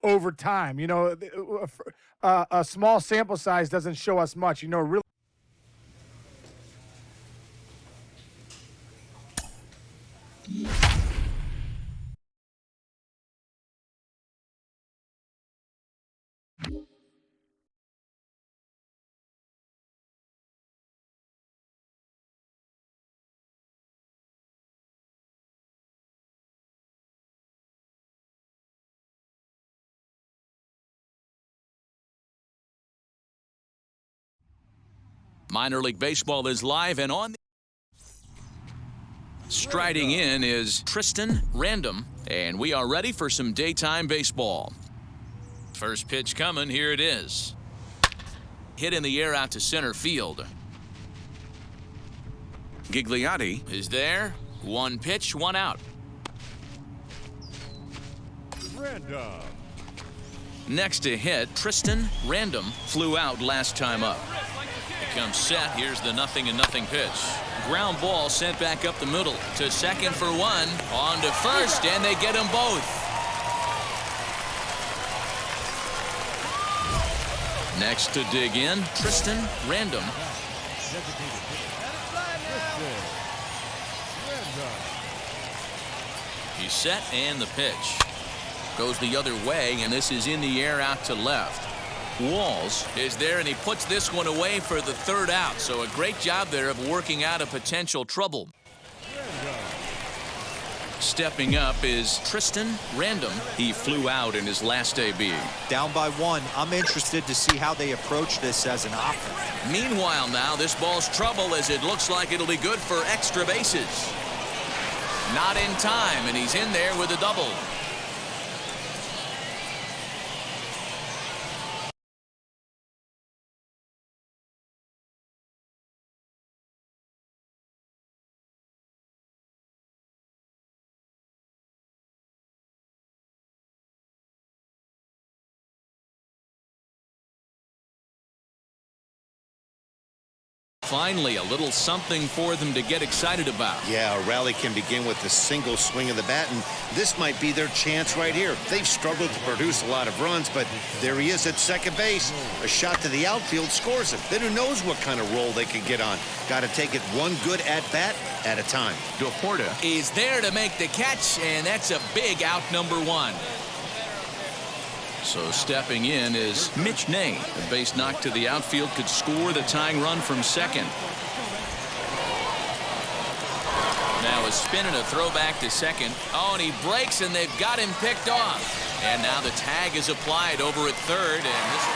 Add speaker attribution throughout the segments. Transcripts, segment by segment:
Speaker 1: over time. A small sample size doesn't show us much. Really.
Speaker 2: Minor League Baseball is live and on. Striding in is Tristan Random, and we are ready for some daytime baseball. First pitch coming, here it is. Hit in the air out to center field. Gigliotti is there. One pitch, one out.
Speaker 3: Random.
Speaker 2: Next to hit, Tristan Random flew out last time up. It comes set. Here's the 0-0 pitch. Ground ball sent back up the middle to second for one. On to first, and they get them both. Next to dig in, Tristan Random. He's set, and the pitch goes the other way, and this is in the air out to left. Walls is there, and he puts this one away for the third out. So a great job there of working out a potential trouble. Stepping up is Tristan Random. He flew out in his last AB.
Speaker 4: Down by one. I'm interested to see how they approach this as an offense.
Speaker 2: Meanwhile now, this ball's trouble as it looks like it'll be good for extra bases. Not in time, and he's in there with a double. Finally, a little something for them to get excited about.
Speaker 5: Yeah, a rally can begin with a single swing of the bat, and this might be their chance right here. They've struggled to produce a lot of runs, but there he is at second base. A shot to the outfield scores it. Then who knows what kind of roll they can get on. Got to take it one good at-bat at a time.
Speaker 2: Deporta is there to make the catch, and that's a big out number one. So stepping in is Mitch Ney. A base knock to the outfield could score the tying run from second. Now a spin and a throwback to second. Oh, and he breaks, and they've got him picked off. And now the tag is applied over at third. And this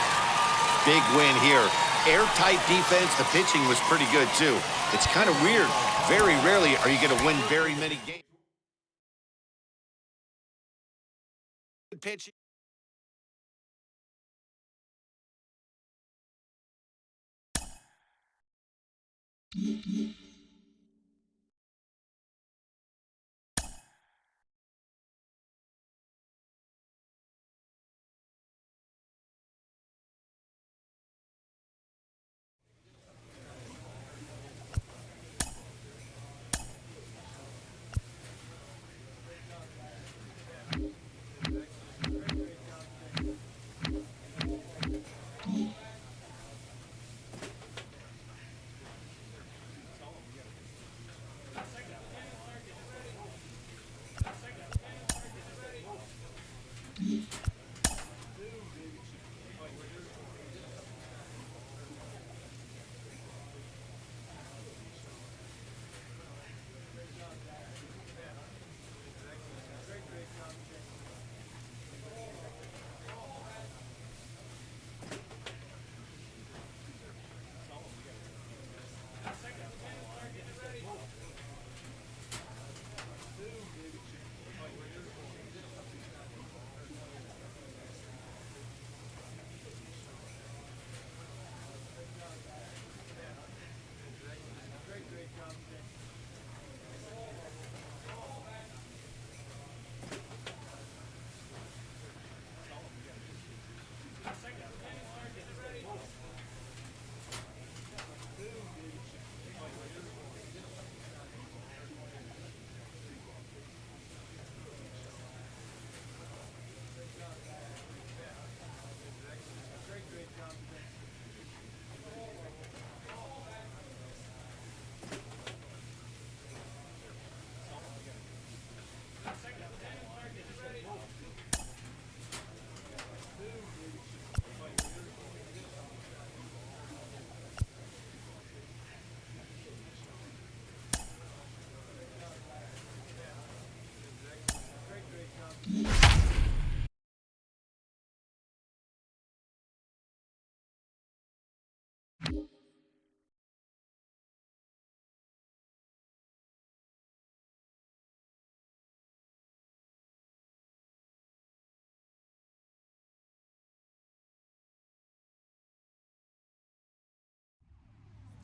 Speaker 5: big win here. Airtight defense. The pitching was pretty good, too. It's kind of weird. Very rarely are you going to win very many games. Good pitching.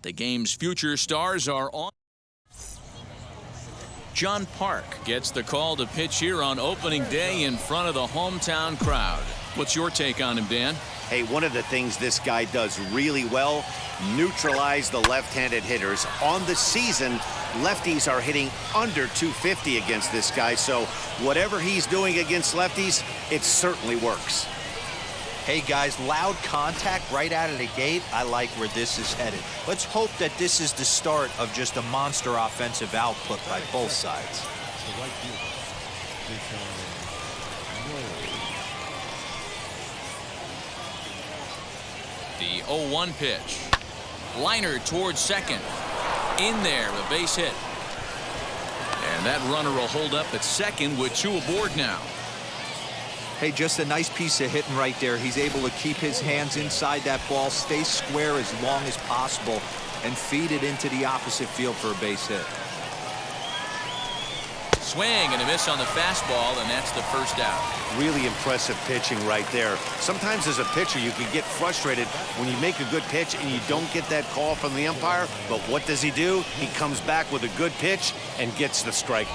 Speaker 2: The game's future stars are on. John Park gets the call to pitch here on opening day in front of the hometown crowd. What's your take on him, Dan?
Speaker 5: Hey, one of the things this guy does really well, neutralize the left-handed hitters. On the season, lefties are hitting under 250 against this guy, so whatever he's doing against lefties, it certainly works.
Speaker 4: Hey guys, loud contact right out of the gate. I like where this is headed. Let's hope that this is the start of just a monster offensive output by both sides.
Speaker 2: The 0-1 pitch. Liner towards second. In there, a base hit. And that runner will hold up at second with 2 aboard now.
Speaker 4: Hey, just a nice piece of hitting right there. He's able to keep his hands inside that ball, stay square as long as possible, and feed it into the opposite field for a base hit.
Speaker 2: Swing and a miss on the fastball, and that's the first out.
Speaker 5: Really impressive pitching right there. Sometimes as a pitcher, you can get frustrated when you make a good pitch and you don't get that call from the umpire. But what does he do? He comes back with a good pitch and gets the strike.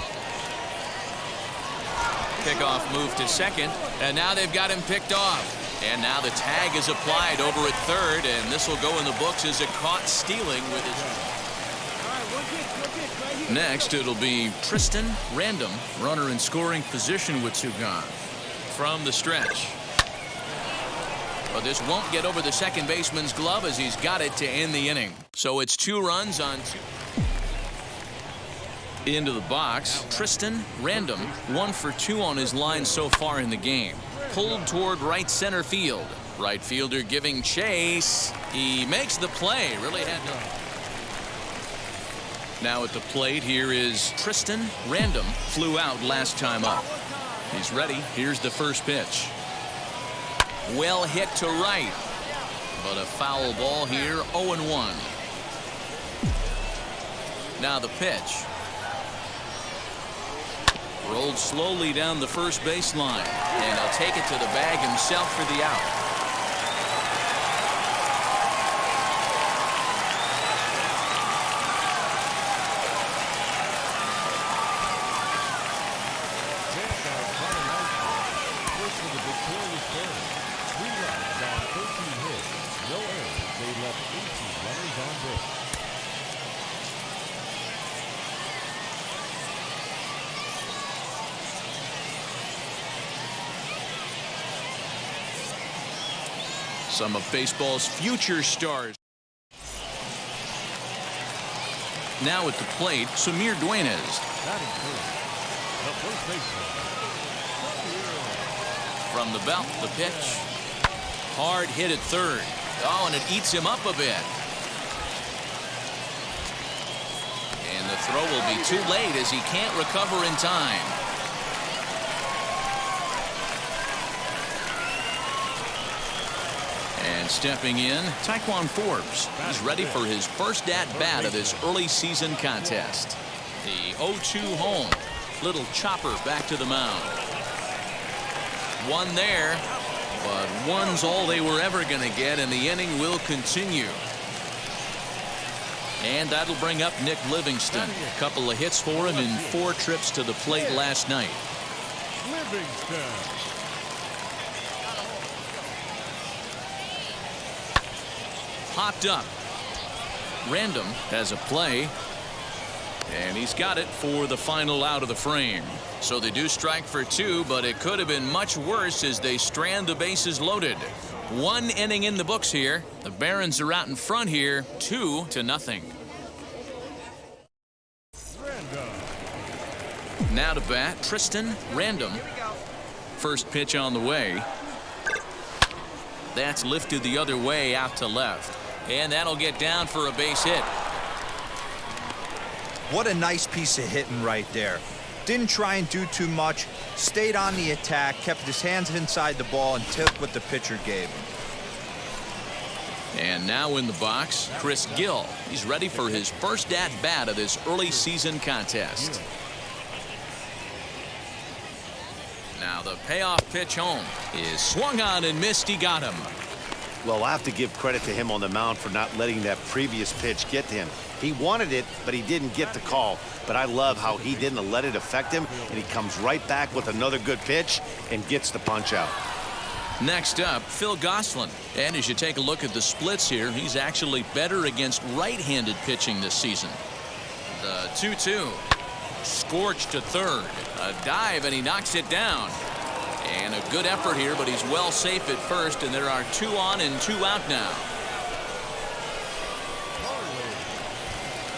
Speaker 2: Pickoff move to second, and now they've got him picked off. And now the tag is applied over at third, and this will go in the books as a caught stealing with his. Next, it'll be Tristan Random, runner in scoring position with 2 gone. From the stretch. But this won't get over the second baseman's glove as he's got it to end the inning. So it's 2 runs on 2. Into the box, Tristan Random, 1 for 2 on his line so far in the game. Pulled toward right center field. Right fielder giving chase. He makes the play. Really had to. Now at the plate, here is Tristan Random. Flew out last time up. He's ready. Here's the first pitch. Well hit to right. But a foul ball here, 0-1. Now the pitch. Rolled slowly down the first baseline, and he'll take it to the bag himself for the out. Some of baseball's future stars. Now at the plate, Samir Duenas. From the belt, the pitch. Hard hit at third. Oh, and it eats him up a bit. And the throw will be too late as he can't recover in time. And stepping in, Taekwon Forbes. He's ready for his first at-bat of this early season contest. The 0-2 home. Little chopper back to the mound. 1 there, but 1's all they were ever going to get, and the inning will continue. And that'll bring up Nick Livingston. A couple of hits for him in 4 trips to the plate last night.
Speaker 3: Livingston.
Speaker 2: Popped up. Random has a play. And he's got it for the final out of the frame. So they do strike for 2, but it could have been much worse as they strand the bases loaded. 1 inning in the books here. The Barons are out in front here, 2-0. Now to bat, Tristan Random. First pitch on the way. That's lifted the other way out to left. And that'll get down for a base hit.
Speaker 4: What a nice piece of hitting right there. Didn't try and do too much. Stayed on the attack, kept his hands inside the ball, and took what the pitcher gave him.
Speaker 2: And now in the box, Chris Gill. He's ready for his first at-bat of this early season contest. Now the payoff pitch home is swung on and missed. He got him.
Speaker 5: Well, I have to give credit to him on the mound for not letting that previous pitch get to him. He wanted it, but he didn't get the call. But I love how he didn't let it affect him, and he comes right back with another good pitch and gets the punch out.
Speaker 2: Next up, Phil Gosselin. And as you take a look at the splits here, he's actually better against right-handed pitching this season. The 2-2. Scorched to third. A dive, and he knocks it down. And a good effort here, but he's well safe at first, and there are 2 on and 2 out now.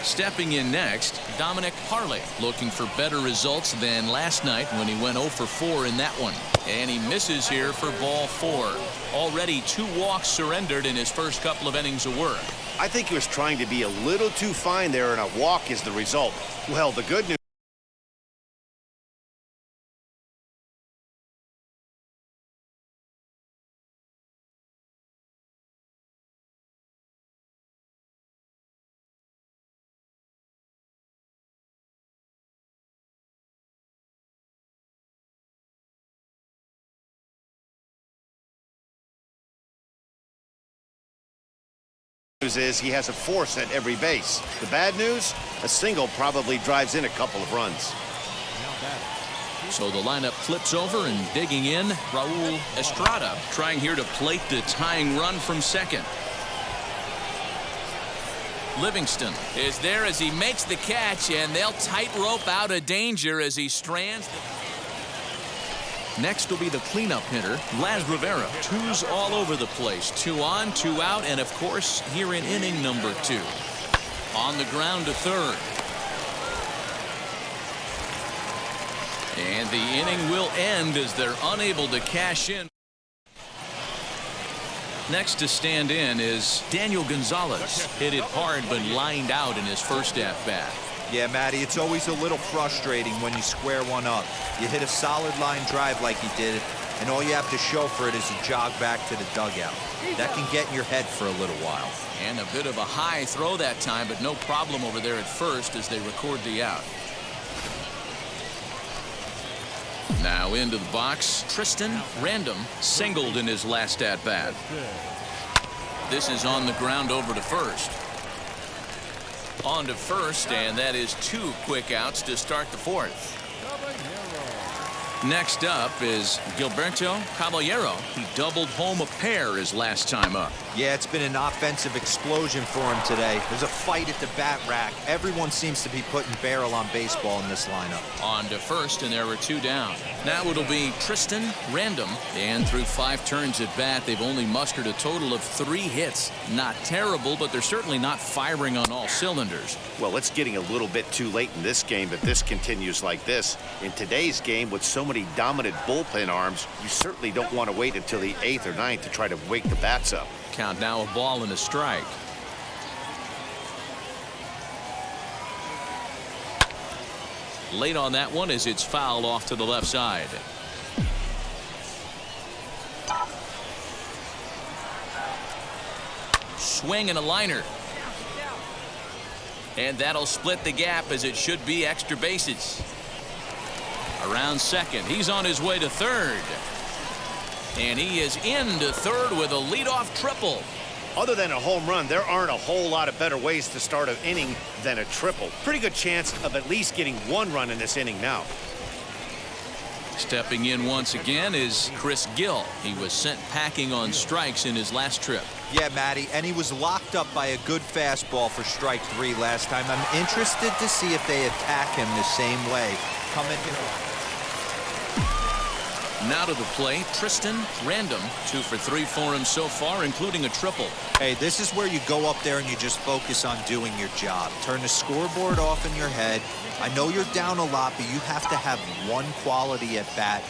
Speaker 2: Stepping in next, Dominic Harley, looking for better results than last night when he went 0 for 4 in that one. And he misses here for ball 4. Already 2 walks surrendered in his first couple of innings of work.
Speaker 5: I think he was trying to be a little too fine there, and a walk is the result. Well, the good news is he has a force at every base. The bad news, a single probably drives in a couple of runs.
Speaker 2: So the lineup flips over, and digging in, Raul Estrada, trying here to plate the tying run from second. Livingston is there as he makes the catch, and they'll tightrope out of danger as he strands. Next will be the cleanup hitter, Laz Rivera. 2's all over the place. 2 on, 2 out, and of course, here in inning number 2. On the ground to third. And the inning will end as they're unable to cash in. Next to stand in is Daniel Gonzalez. Hit it hard, but lined out in his first at-bat.
Speaker 4: Yeah, Matty, it's always a little frustrating when you square one up. You hit a solid line drive like he did, and all you have to show for it is a jog back to the dugout. That can get in your head for a little while.
Speaker 2: And a bit of a high throw that time, but no problem over there at first as they record the out. Now into the box, Tristan Random singled in his last at-bat. This is on the ground over to first. On to first, and that is 2 quick outs to start the 4th. Next up is Gilberto Caballero. He doubled home a pair his last time up.
Speaker 4: Yeah, it's been an offensive explosion for him today. There's a fight at the bat rack. Everyone seems to be putting barrel on baseball in this lineup.
Speaker 2: On to first, and there were 2 down. Now it'll be Tristan Random, and through 5 turns at bat, they've only mustered a total of 3 hits. Not terrible, but they're certainly not firing on all cylinders.
Speaker 5: Well, it's getting a little bit too late in this game if this continues like this. In today's game, with so many dominant bullpen arms, you certainly don't want to wait until the 8th or 9th to try to wake the bats up.
Speaker 2: Count now a ball and a strike. Late on that one as it's fouled off to the left side. Swing and a liner. And that'll split the gap as it should be extra bases. Around second. He's on his way to third. And he is into third with a leadoff triple.
Speaker 5: Other than a home run, there aren't a whole lot of better ways to start an inning than a triple. Pretty good chance of at least getting 1 run in this inning now.
Speaker 2: Stepping in once again is Chris Gill. He was sent packing on strikes in his last trip.
Speaker 4: Yeah, Matty, and he was locked up by a good fastball for strike 3 last time. I'm interested to see if they attack him the same way. Coming here.
Speaker 2: Now to the plate, Tristan Random. 2 for 3 for him so far, including a triple.
Speaker 4: Hey, this is where you go up there and you just focus on doing your job. Turn the scoreboard off in your head. I know you're down a lot, but you have to have 1 quality at bat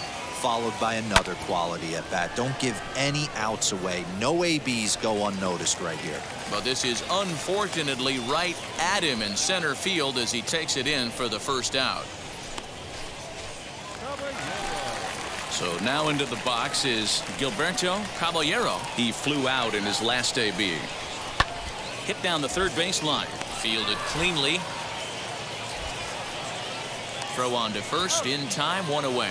Speaker 4: followed by another quality at bat. Don't give any outs away. No ABs go unnoticed right here.
Speaker 2: But this is unfortunately right at him in center field as he takes it in for the first out. So now into the box is Gilberto Caballero. He flew out in his last AB. Hit down the third baseline. Fielded cleanly. Throw on to first in time, 1 away.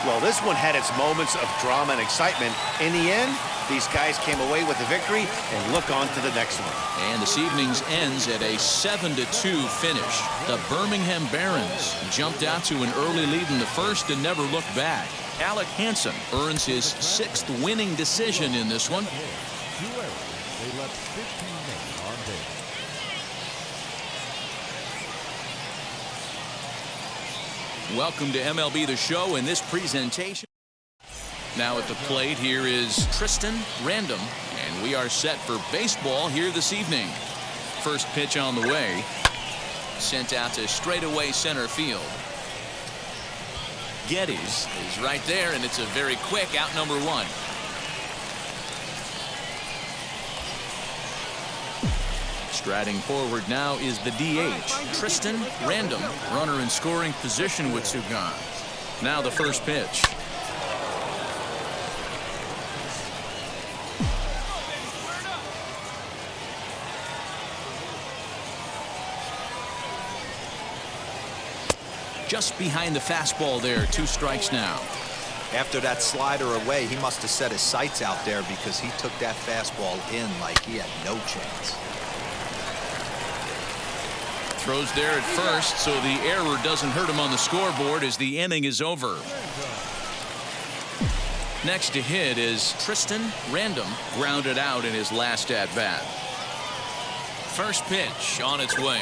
Speaker 5: Well, this one had its moments of drama and excitement. In the end, these guys came away with the victory and look on to the next one.
Speaker 2: And this evening's ends at a 7-2 finish. The Birmingham Barons jumped out to an early lead in the first and never looked back. Alec Hansen earns his 6th winning decision in this one.
Speaker 3: 2 errors. They left 15 men on base.
Speaker 2: Welcome to MLB The Show in this presentation. Now at the plate, here is Tristan Random, and we are set for baseball here this evening. First pitch on the way, sent out to straightaway center field. Geddes is right there, and it's a very quick out number 1. Striding forward now is the DH, Tristan Random, runner in scoring position with 2 gone. Now the first pitch. Just behind the fastball there, 2 strikes now.
Speaker 4: After that slider away, he must have set his sights out there because he took that fastball in like he had no chance.
Speaker 2: Throws there at first, so the error doesn't hurt him on the scoreboard as the inning is over. Next to hit is Tristan Random, grounded out in his last at-bat. First pitch on its way.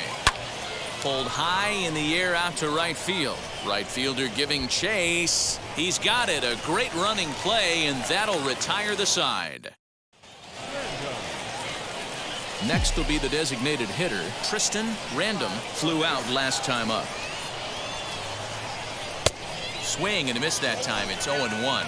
Speaker 2: Pulled high in the air out to right field. Right fielder giving chase. He's got it. A great running play, and that'll retire the side. Next will be the designated hitter. Tristan Random flew out last time up. Swing and a miss that time. It's 0-1.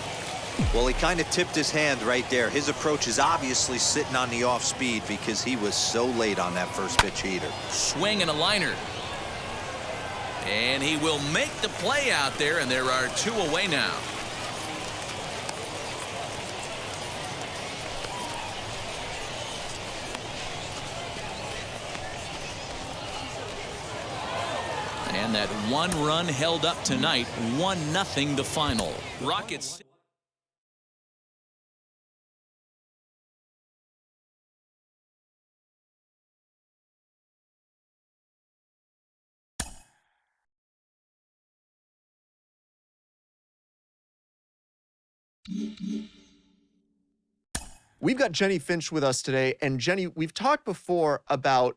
Speaker 4: Well, he kind of tipped his hand right there. His approach is obviously sitting on the off speed because he was so late on that first pitch heater.
Speaker 2: Swing and a liner. And he will make the play out there, and there are 2 away now. And that 1 run held up tonight, 1-0 the final. Rockets.
Speaker 6: We've got Jenny Finch with us today, and Jenny, we've talked before about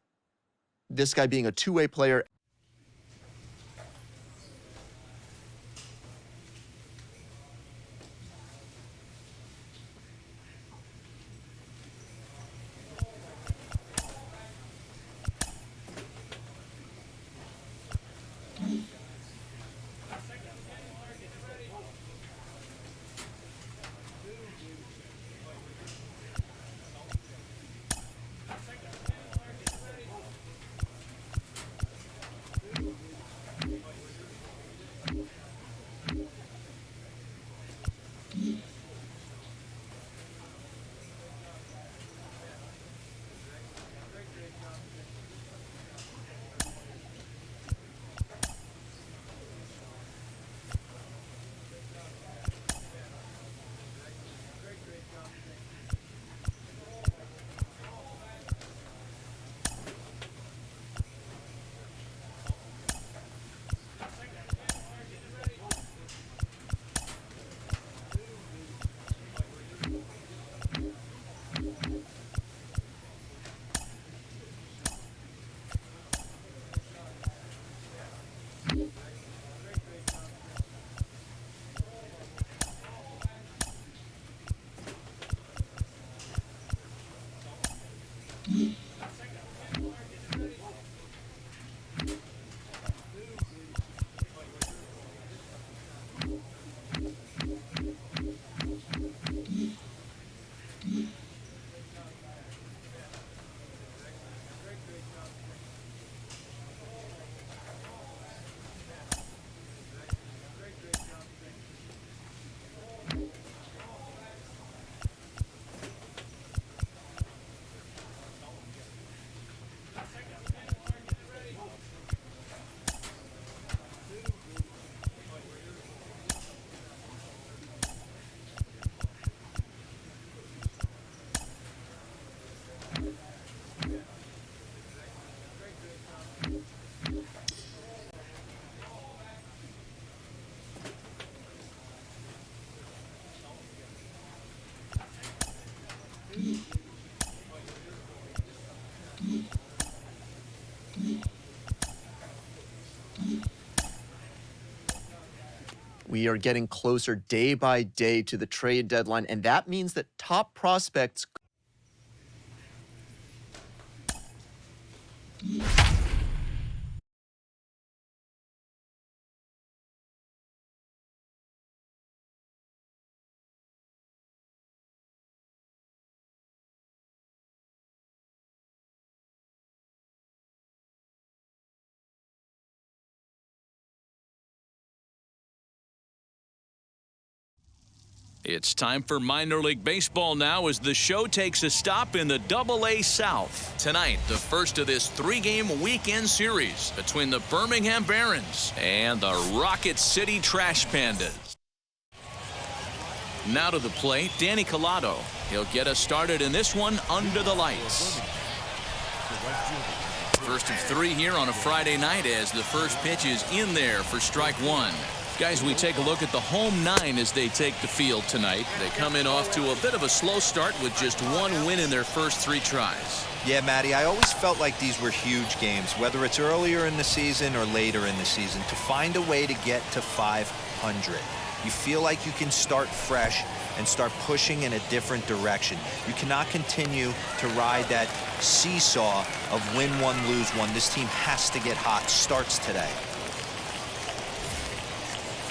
Speaker 6: this guy being a two-way player. We are getting closer day by day to the trade deadline, and that means that top prospects
Speaker 2: It's time for minor league baseball now as the show takes a stop in the Double-A South. Tonight, the first of this 3-game weekend series between the Birmingham Barons and the Rocket City Trash Pandas. Now to the plate, Danny Collado. He'll get us started in this one under the lights. First of 3 here on a Friday night as the first pitch is in there for strike one. Guys, we take a look at the home 9 as they take the field tonight. They come in off to a bit of a slow start with just 1 win in their first 3 tries.
Speaker 4: Yeah, Matty, I always felt like these were huge games, whether it's earlier in the season or later in the season, to find a way to get to 500. You feel like you can start fresh and start pushing in a different direction. You cannot continue to ride that seesaw of win one, lose one. This team has to get hot. Starts today.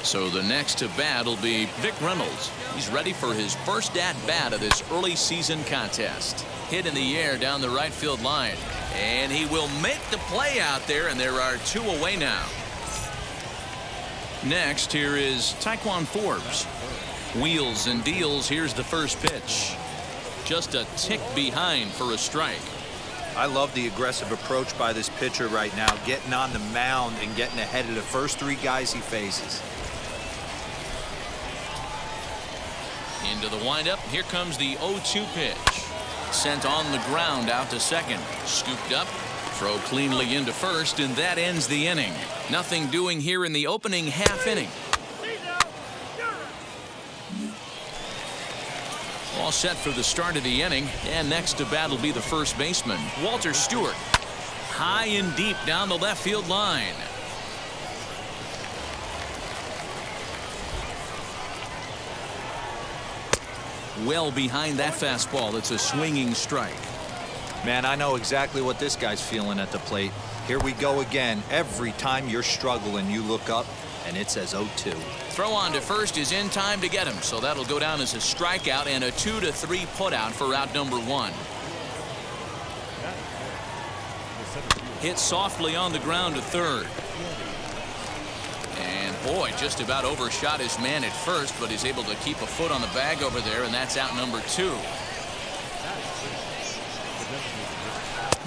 Speaker 2: So the next to bat will be Vic Reynolds. He's ready for his first at-bat of this early season contest. Hit in the air down the right field line. And he will make the play out there, and there are 2 away now. Next, here is Taekwon Forbes. Wheels and deals. Here's the first pitch. Just a tick behind for a strike.
Speaker 4: I love the aggressive approach by this pitcher right now, getting on the mound and getting ahead of the first 3 guys he faces.
Speaker 2: Into the windup. Here comes the 0-2 pitch. Sent on the ground out to second. Scooped up. Throw cleanly into first, and that ends the inning. Nothing doing here in the opening half inning. All set for the start of the inning, and next to bat will be the first baseman, Walter Stewart. High and deep down the left field line. Well behind that fastball. It's a swinging strike.
Speaker 4: Man, I know exactly what this guy's feeling at the plate. Here we go again. Every time you're struggling, you look up, and it says 0-2.
Speaker 2: Throw on to first is in time to get him, so that'll go down as a strikeout and a 2-3 putout for out number 1. Hit softly on the ground to third. And boy, just about overshot his man at first, but he's able to keep a foot on the bag over there, and that's out number 2.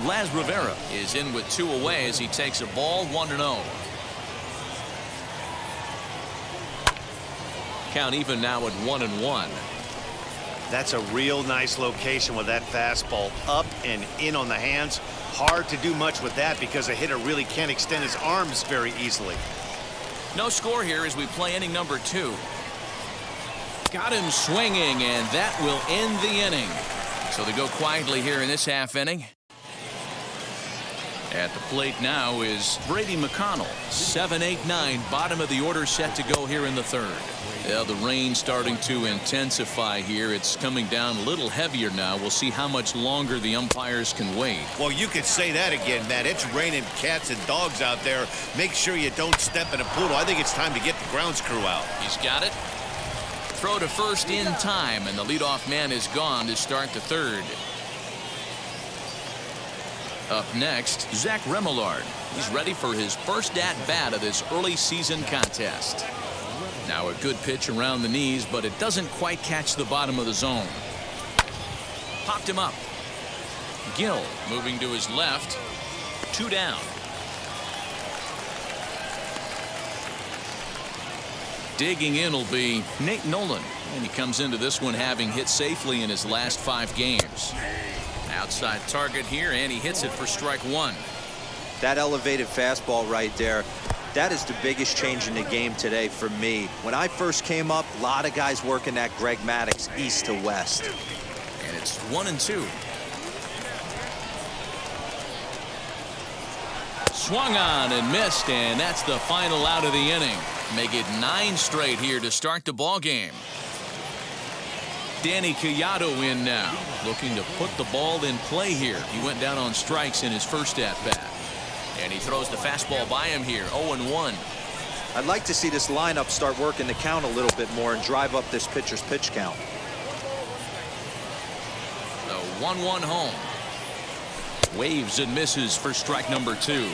Speaker 2: Laz Rivera is in with 2 away as he takes a ball 1-0. Count even now at 1-1.
Speaker 5: That's a real nice location with that fastball up and in on the hands. Hard to do much with that because a hitter really can't extend his arms very easily.
Speaker 2: No score here as we play inning number 2. Got him swinging, and that will end the inning. So they go quietly here in this half inning. At the plate now is Brady McConnell. 7-8-9, bottom of the order set to go here in the third. Yeah, the rain starting to intensify here. It's coming down a little heavier now. We'll see how much longer the umpires can wait.
Speaker 5: Well, you could say that again, Matt. It's raining cats and dogs out there. Make sure you don't step in a poodle. I think it's time to get the grounds crew out.
Speaker 2: He's got it. Throw to first in time, and the leadoff man is gone to start the third. Up next, Zach Remillard. He's ready for his first at-bat of this early season contest. Now a good pitch around the knees, but it doesn't quite catch the bottom of the zone. Popped him up. Gill moving to his left. 2 down. Digging in will be Nate Nolan, and he comes into this one having hit safely in his last 5 games. Outside target here, and he hits it for strike 1.
Speaker 4: That elevated fastball right there, that is the biggest change in the game today for me. When I first came up, a lot of guys working that Greg Maddux east to west.
Speaker 2: And it's 1-2. Swung on and missed, and that's the final out of the inning. Make it 9 straight here to start the ball game. Danny Collado in now, looking to put the ball in play here. He went down on strikes in his first at-bat. And he throws the fastball by him here, 0-1.
Speaker 4: I'd like to see this lineup start working the count a little bit more and drive up this pitcher's pitch count.
Speaker 2: The 1-1 home. Waves and misses for strike number 2.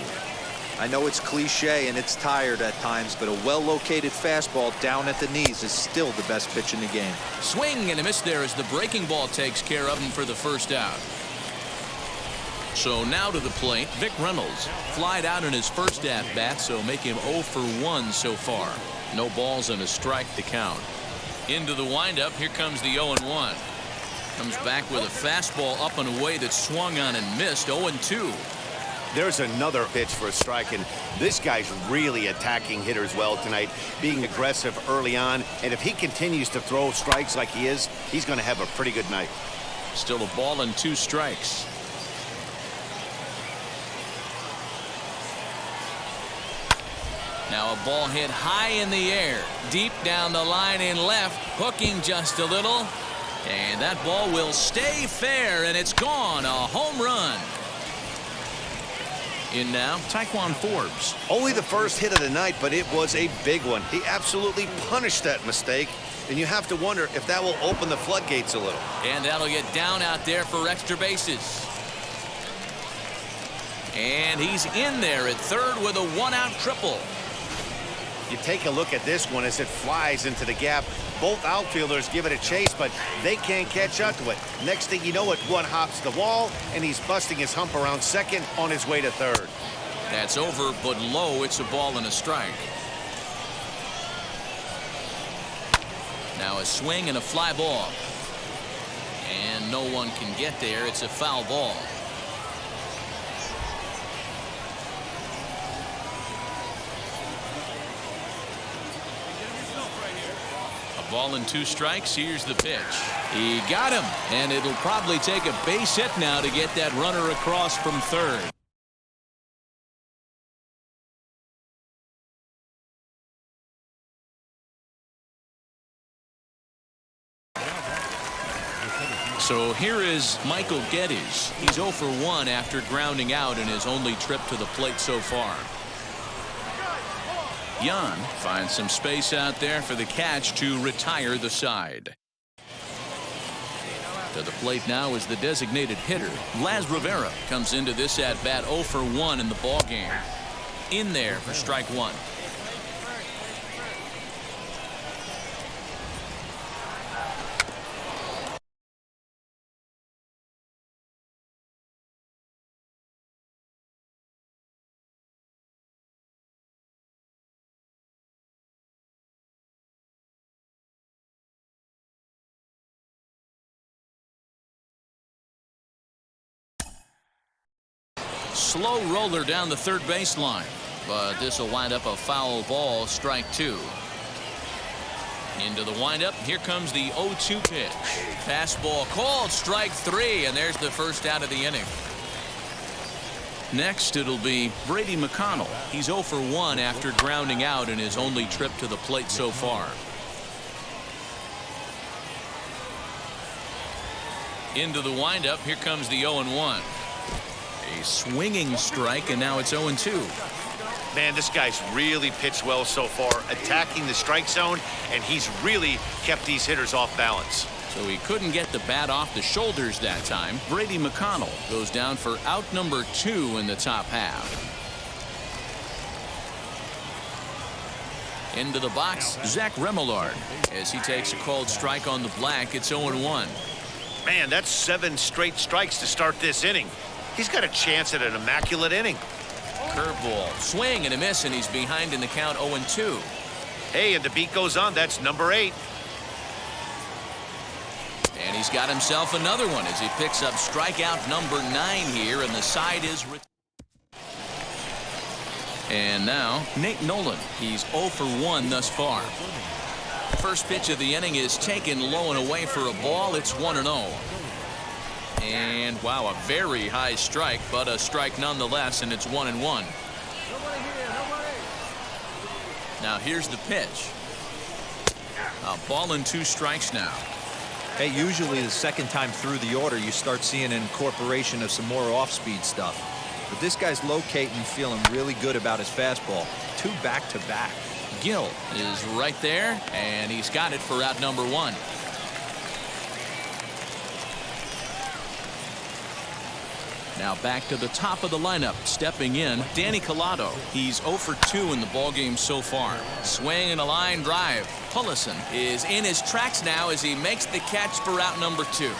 Speaker 4: I know it's cliche and it's tired at times, but a well-located fastball down at the knees is still the best pitch in the game.
Speaker 2: Swing and a miss there as the breaking ball takes care of him for the first out. So now to the plate, Vic Reynolds. Flied out in his first at-bat, so make him 0 for 1 so far. No balls and a strike to count. Into the windup, here comes the 0-1. Comes back with a fastball up and away that swung on and missed, 0-2.
Speaker 5: There's another pitch for a strike, and this guy's really attacking hitters well tonight, being aggressive early on, and if he continues to throw strikes like he is, he's going to have a pretty good night.
Speaker 2: Still a ball and 2 strikes. Now a ball hit high in the air, deep down the line in left, hooking just a little, and that ball will stay fair, and it's gone, a home run. In now, Taekwon Forbes.
Speaker 5: Only the first hit of the night, but it was a big one. He absolutely punished that mistake, and you have to wonder if that will open the floodgates a little.
Speaker 2: And that'll get down out there for extra bases. And he's in there at third with a 1-out triple.
Speaker 5: You take a look at this one as it flies into the gap. Both outfielders give it a chase, but they can't catch up to it. Next thing you know it, one hops the wall, and he's busting his hump around second on his way to third.
Speaker 2: That's over, but low. It's a ball and a strike. Now a swing and a fly ball. And no one can get there. It's a foul ball. Ball and 2 strikes. Here's the pitch. He got him, and it'll probably take a base hit now to get that runner across from third. So here is Michael Geddes. He's 0 for 1 after grounding out in his only trip to the plate so far. Jan finds some space out there for the catch to retire the side. To the plate now is the designated hitter. Laz Rivera comes into this at-bat 0 for 1 in the ball game. In there for strike 1. Slow roller down the third baseline, but this will wind up a foul ball, strike 2. Into the windup, here comes the 0-2 pitch. Fastball called, strike 3, and there's the first out of the inning. Next, it'll be Brady McConnell. He's 0 for 1 after grounding out in his only trip to the plate so far. Into the windup, here comes the 0-1. A swinging strike, and now it's 0-2.
Speaker 5: Man, this guy's really pitched well so far, attacking the strike zone, and he's really kept these hitters off balance.
Speaker 2: So he couldn't get the bat off the shoulders that time. Brady McConnell goes down for out number 2 in the top half. Into the box, Zach Remillard. As he takes a called strike on the black, it's 0-1.
Speaker 5: Man, that's 7 straight strikes to start this inning. He's got a chance at an immaculate inning.
Speaker 2: Curveball, swing and a miss, and he's behind in the count 0-2.
Speaker 5: Hey, and the beat goes on. That's number 8.
Speaker 2: And he's got himself another one as he picks up strikeout number 9 here, and the side is. And now, Nate Nolan. He's 0 for 1 thus far. First pitch of the inning is taken low and away for a ball. It's 1-0. And wow, a very high strike, but a strike nonetheless, and it's 1-1. Now here's the pitch. A ball and 2 strikes now.
Speaker 4: Hey, usually the second time through the order, you start seeing an incorporation of some more off-speed stuff. But this guy's locating, feeling really good about his fastball. 2 back-to-back.
Speaker 2: Gill is right there, and he's got it for out number 1. Now back to the top of the lineup. Stepping in, Danny Collado. He's 0 for 2 in the ballgame so far. Swing and a line drive. Pullison is in his tracks now as he makes the catch for out number 2.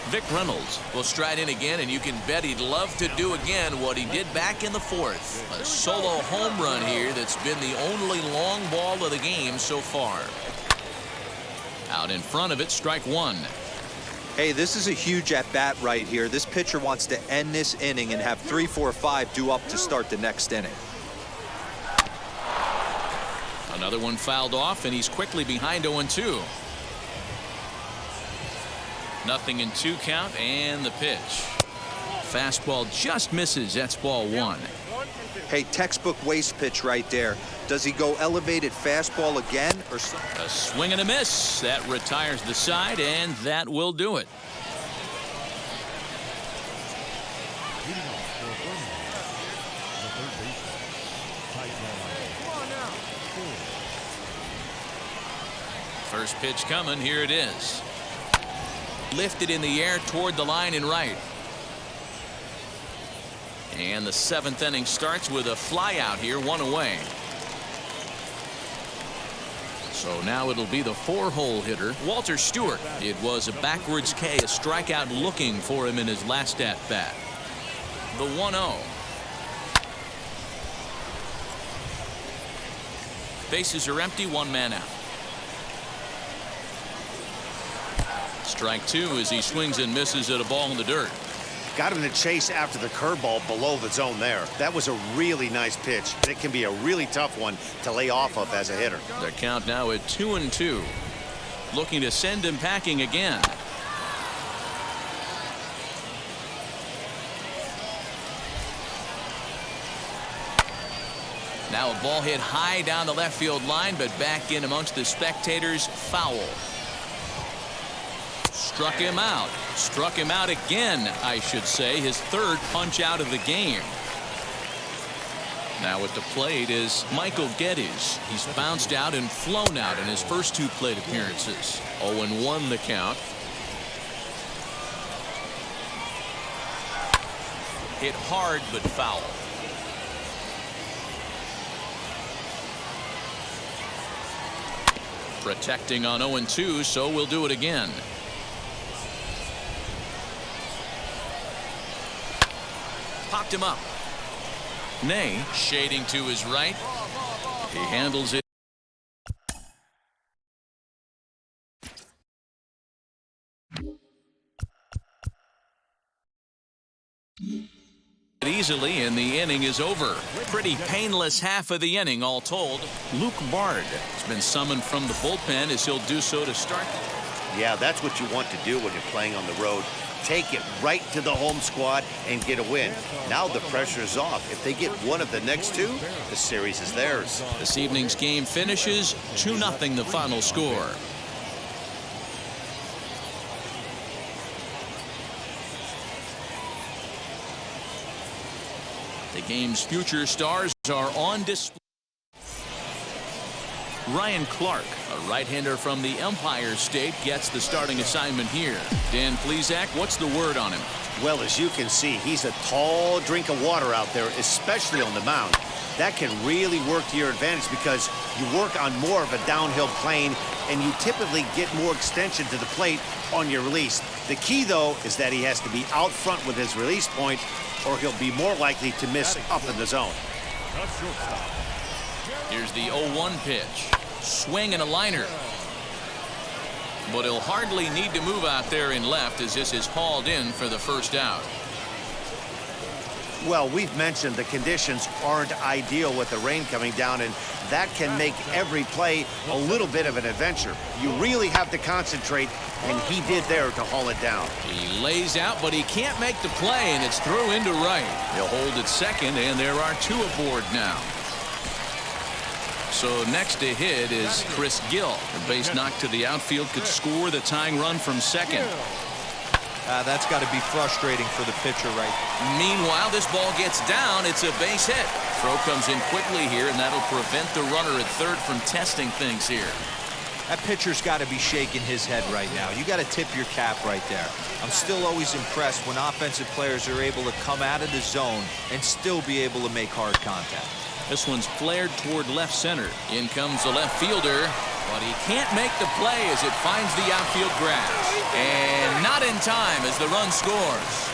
Speaker 2: Vic Reynolds will stride in again, and you can bet he'd love to do again what he did back in the 4th. A solo home run here that's been the only long ball of the game so far. Out in front of it, strike 1.
Speaker 4: Hey, this is a huge at-bat right here. This pitcher wants to end this inning and have 3, 4, 5 due up to start the next inning.
Speaker 2: Another one fouled off, and he's quickly behind 0-2. Nothing in 2 count, and the pitch. Fastball just misses. That's ball 1.
Speaker 4: Hey, textbook waste pitch right there. Does he go elevated fastball again or something?
Speaker 2: A swing and a miss. That retires the side, and that will do it.
Speaker 3: Leading off for Birmingham, the third baseman, tight line.
Speaker 2: First pitch coming. Here it is. Lifted in the air toward the line and right. And the 7th inning starts with a fly out here, 1 away. So now it'll be the 4-hole hitter, Walter Stewart. It was a backwards K, a strikeout looking for him in his last at-bat. The 1-0. Bases are empty, 1 man out. Strike 2 as he swings and misses at a ball in the dirt.
Speaker 5: Got him to chase after the curveball below the zone there. That was a really nice pitch. It can be a really tough one to lay off of as a hitter.
Speaker 2: The count now at 2-2. Looking to send him packing again. Now a ball hit high down the left field line, but back in amongst the spectators. Foul. Struck him out. Struck him out again, I should say. His 3rd punch out of the game. Now at the plate is Michael Geddes. He's bounced out and flown out in his first 2 plate appearances. 0-1 the count. Hit hard but foul. Protecting on 0-2, so we'll do it again. Popped him up. Nay shading to his right. He handles it easily, and the inning is over. Pretty painless half of the inning all told. Luke Bard has been summoned from the bullpen as he'll do so to start.
Speaker 5: Yeah, that's what you want to do when you're playing on the road. Take it right to the home squad and get a win. Now the pressure is off. If they get one of the next 2, the series is theirs.
Speaker 2: This evening's game finishes 2-0 the final score. The game's future stars are on display. Ryan Clark, a right-hander from the Empire State, gets the starting assignment here. Dan Plesac, what's the word on him?
Speaker 5: Well, as you can see, he's a tall drink of water out there, especially on the mound. That can really work to your advantage because you work on more of a downhill plane and you typically get more extension to the plate on your release. The key, though, is that he has to be out front with his release point or he'll be more likely to miss up in the zone.
Speaker 2: Here's the 0-1 pitch. Swing and a liner. But he'll hardly need to move out there in left as this is hauled in for the first out.
Speaker 5: Well, we've mentioned the conditions aren't ideal with the rain coming down, and that can make every play a little bit of an adventure. You really have to concentrate, and he did there to haul it down.
Speaker 2: He lays out, but he can't make the play, and it's through into right. He'll hold it second, and there are two aboard now. So next to hit is Chris Gill. A base knock to the outfield could score the tying run from second.
Speaker 4: That's got to be frustrating for the pitcher, right?
Speaker 2: Meanwhile, this ball gets down. It's a base hit. Throw comes in quickly here, and that'll prevent the runner at third from testing things here.
Speaker 4: That pitcher's got to be shaking his head right now. You got to tip your cap right there. I'm still always impressed when offensive players are able to come out of the zone and still be able to make hard contact.
Speaker 2: This one's flared toward left center. In comes the left fielder, but he can't make the play as it finds the outfield grass. And not in time as the run scores.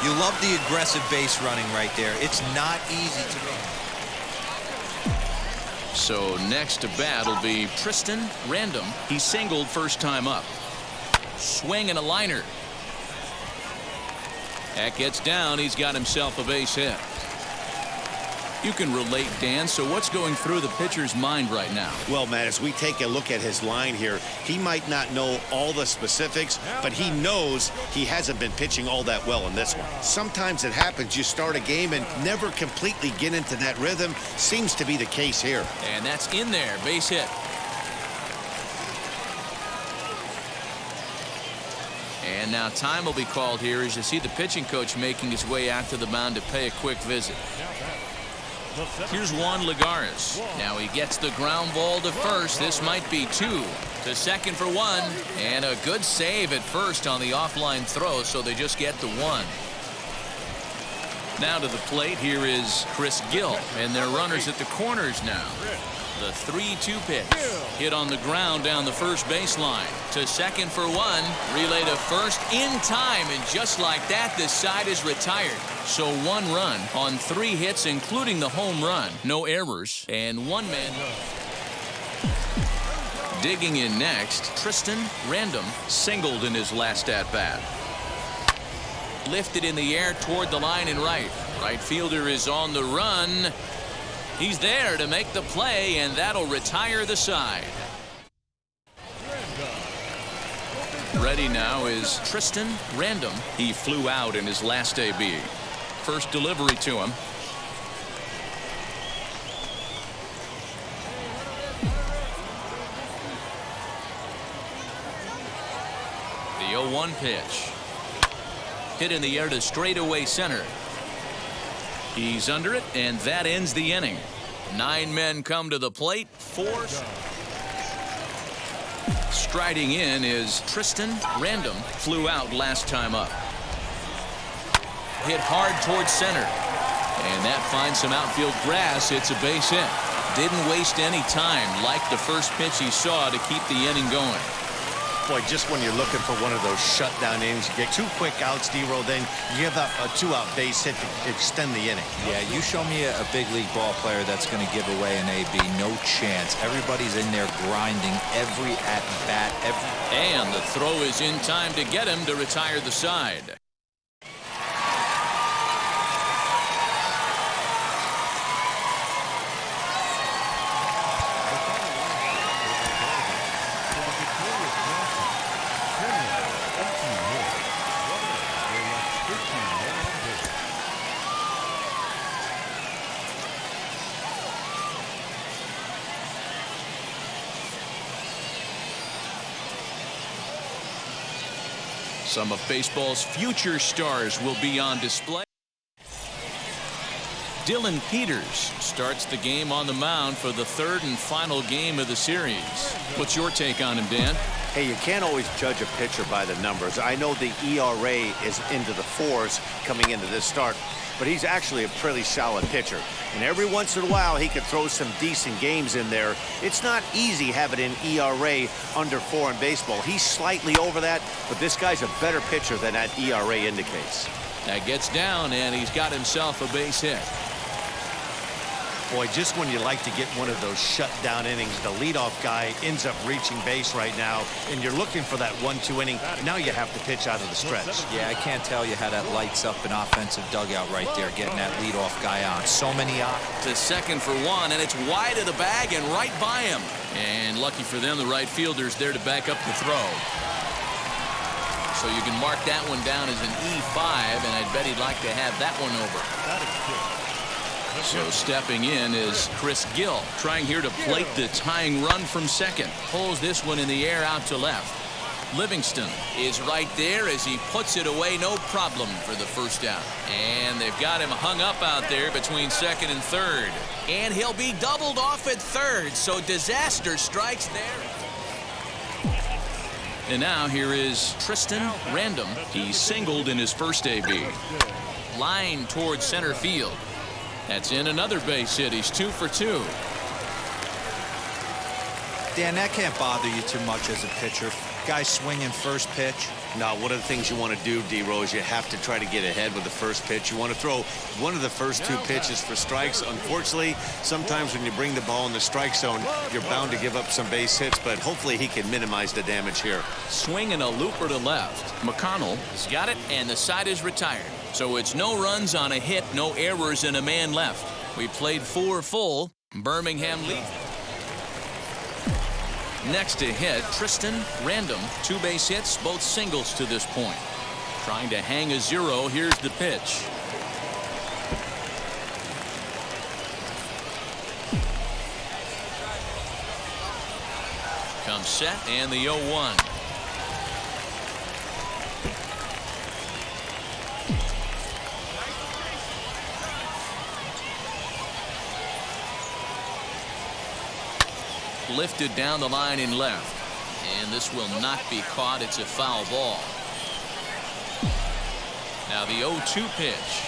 Speaker 4: You love the aggressive base running right there. It's not easy to make.
Speaker 2: So next to bat will be Tristan Random. He singled first time up. Swing and a liner. That gets down. He's got himself a base hit. You can relate, Dan. So what's going through the pitcher's mind right now?
Speaker 5: Well, Matt, as we take a look at his line here, he might not know all the specifics, but he knows he hasn't been pitching all that well in this one. Sometimes it happens. You start a game and never completely get into that rhythm. Seems to be the case here.
Speaker 2: And that's in there. Base hit. And now time will be called here as you see the pitching coach making his way out to the mound to pay a quick visit. Here's Juan Lagares. Now he gets the ground ball to first. This might be two. To second for one. And a good save at first on the offline throw, so they just get the one. Now to the plate, here is Chris Gill. And their runners at the corners now. The 3-2 pitch. Hit on the ground down the first baseline. To second for one. Relay to first in time. And just like that, this side is retired. So one run on 3 hits, including the home run. No errors. And one man. Digging in next, Tristan Random singled in his last at-bat. Lifted in the air toward the line and right. Right fielder is on the run. He's there to make the play, and that'll retire the side. Ready now is Tristan Random. He flew out in his last AB. First delivery to him. The 0-1 pitch. Hit in the air to straightaway center. He's under it, and that ends the inning. 9 men come to the plate. 4. Striding in is Tristan Random. Flew out last time up. Hit hard towards center. And that finds some outfield grass. It's a base hit. Didn't waste any time like the first pitch he saw to keep the inning going.
Speaker 5: Boy, just when you're looking for one of those shutdown innings, you get 2 quick outs, D-roll, then you give up a 2-out base hit to extend the inning.
Speaker 4: Yeah, you show me a big league ball player that's going to give away an AB. No chance. Everybody's in there grinding every at-bat.
Speaker 2: And the throw is in time to get him to retire the side. Some of baseball's future stars will be on display. Dylan Peters starts the game on the mound for the 3rd and final game of the series. What's your take on him, Dan?
Speaker 5: Hey, you can't always judge a pitcher by the numbers. I know the ERA is into the 4s coming into this start, but he's actually a pretty solid pitcher. And every once in a while, he can throw some decent games in there. It's not easy having an ERA under 4 in baseball. He's slightly over that, but this guy's a better pitcher than that ERA indicates.
Speaker 2: That gets down, and he's got himself a base hit.
Speaker 5: Boy, just when you like to get one of those shutdown innings, the leadoff guy ends up reaching base right now, and you're looking for that 1-2 inning. Now you have to pitch out of the stretch.
Speaker 4: Yeah, I can't tell you how that lights up an offensive dugout right there, getting that leadoff guy on. So many options.
Speaker 2: To second for one, and it's wide of the bag and right by him. And lucky for them, the right fielder's there to back up the throw. So you can mark that one down as an E5, and I'd bet he'd like to have that one over. So stepping in is Chris Gill, trying here to plate the tying run from second. Pulls this one in the air out to left. Livingston is right there as he puts it away, no problem for the first out. And they've got him hung up out there between second and third. And he'll be doubled off at third, so disaster strikes there. And now here is Tristan Random. He singled in his first AB. Line towards center field. That's in another base hit. He's 2 for 2.
Speaker 4: Dan, that can't bother you too much as a pitcher. Guy swinging first pitch.
Speaker 5: Now, one of the things you want to do, D-Rose, you have to try to get ahead with the first pitch. You want to throw one of the first 2 pitches for strikes. Unfortunately, sometimes when you bring the ball in the strike zone, you're bound to give up some base hits, but hopefully he can minimize the damage here.
Speaker 2: Swinging a looper to left. McConnell has got it, and the side is retired. So it's no runs on a hit, no errors, and a man left. We played 4 full. Birmingham leads. Next to hit, Tristan Random. 2 base hits, both singles to this point. Trying to hang a 0. Here's the pitch. Comes set, and the 0-1. Lifted down the line in left, and this will not be caught. It's a foul ball. Now the 0-2 pitch.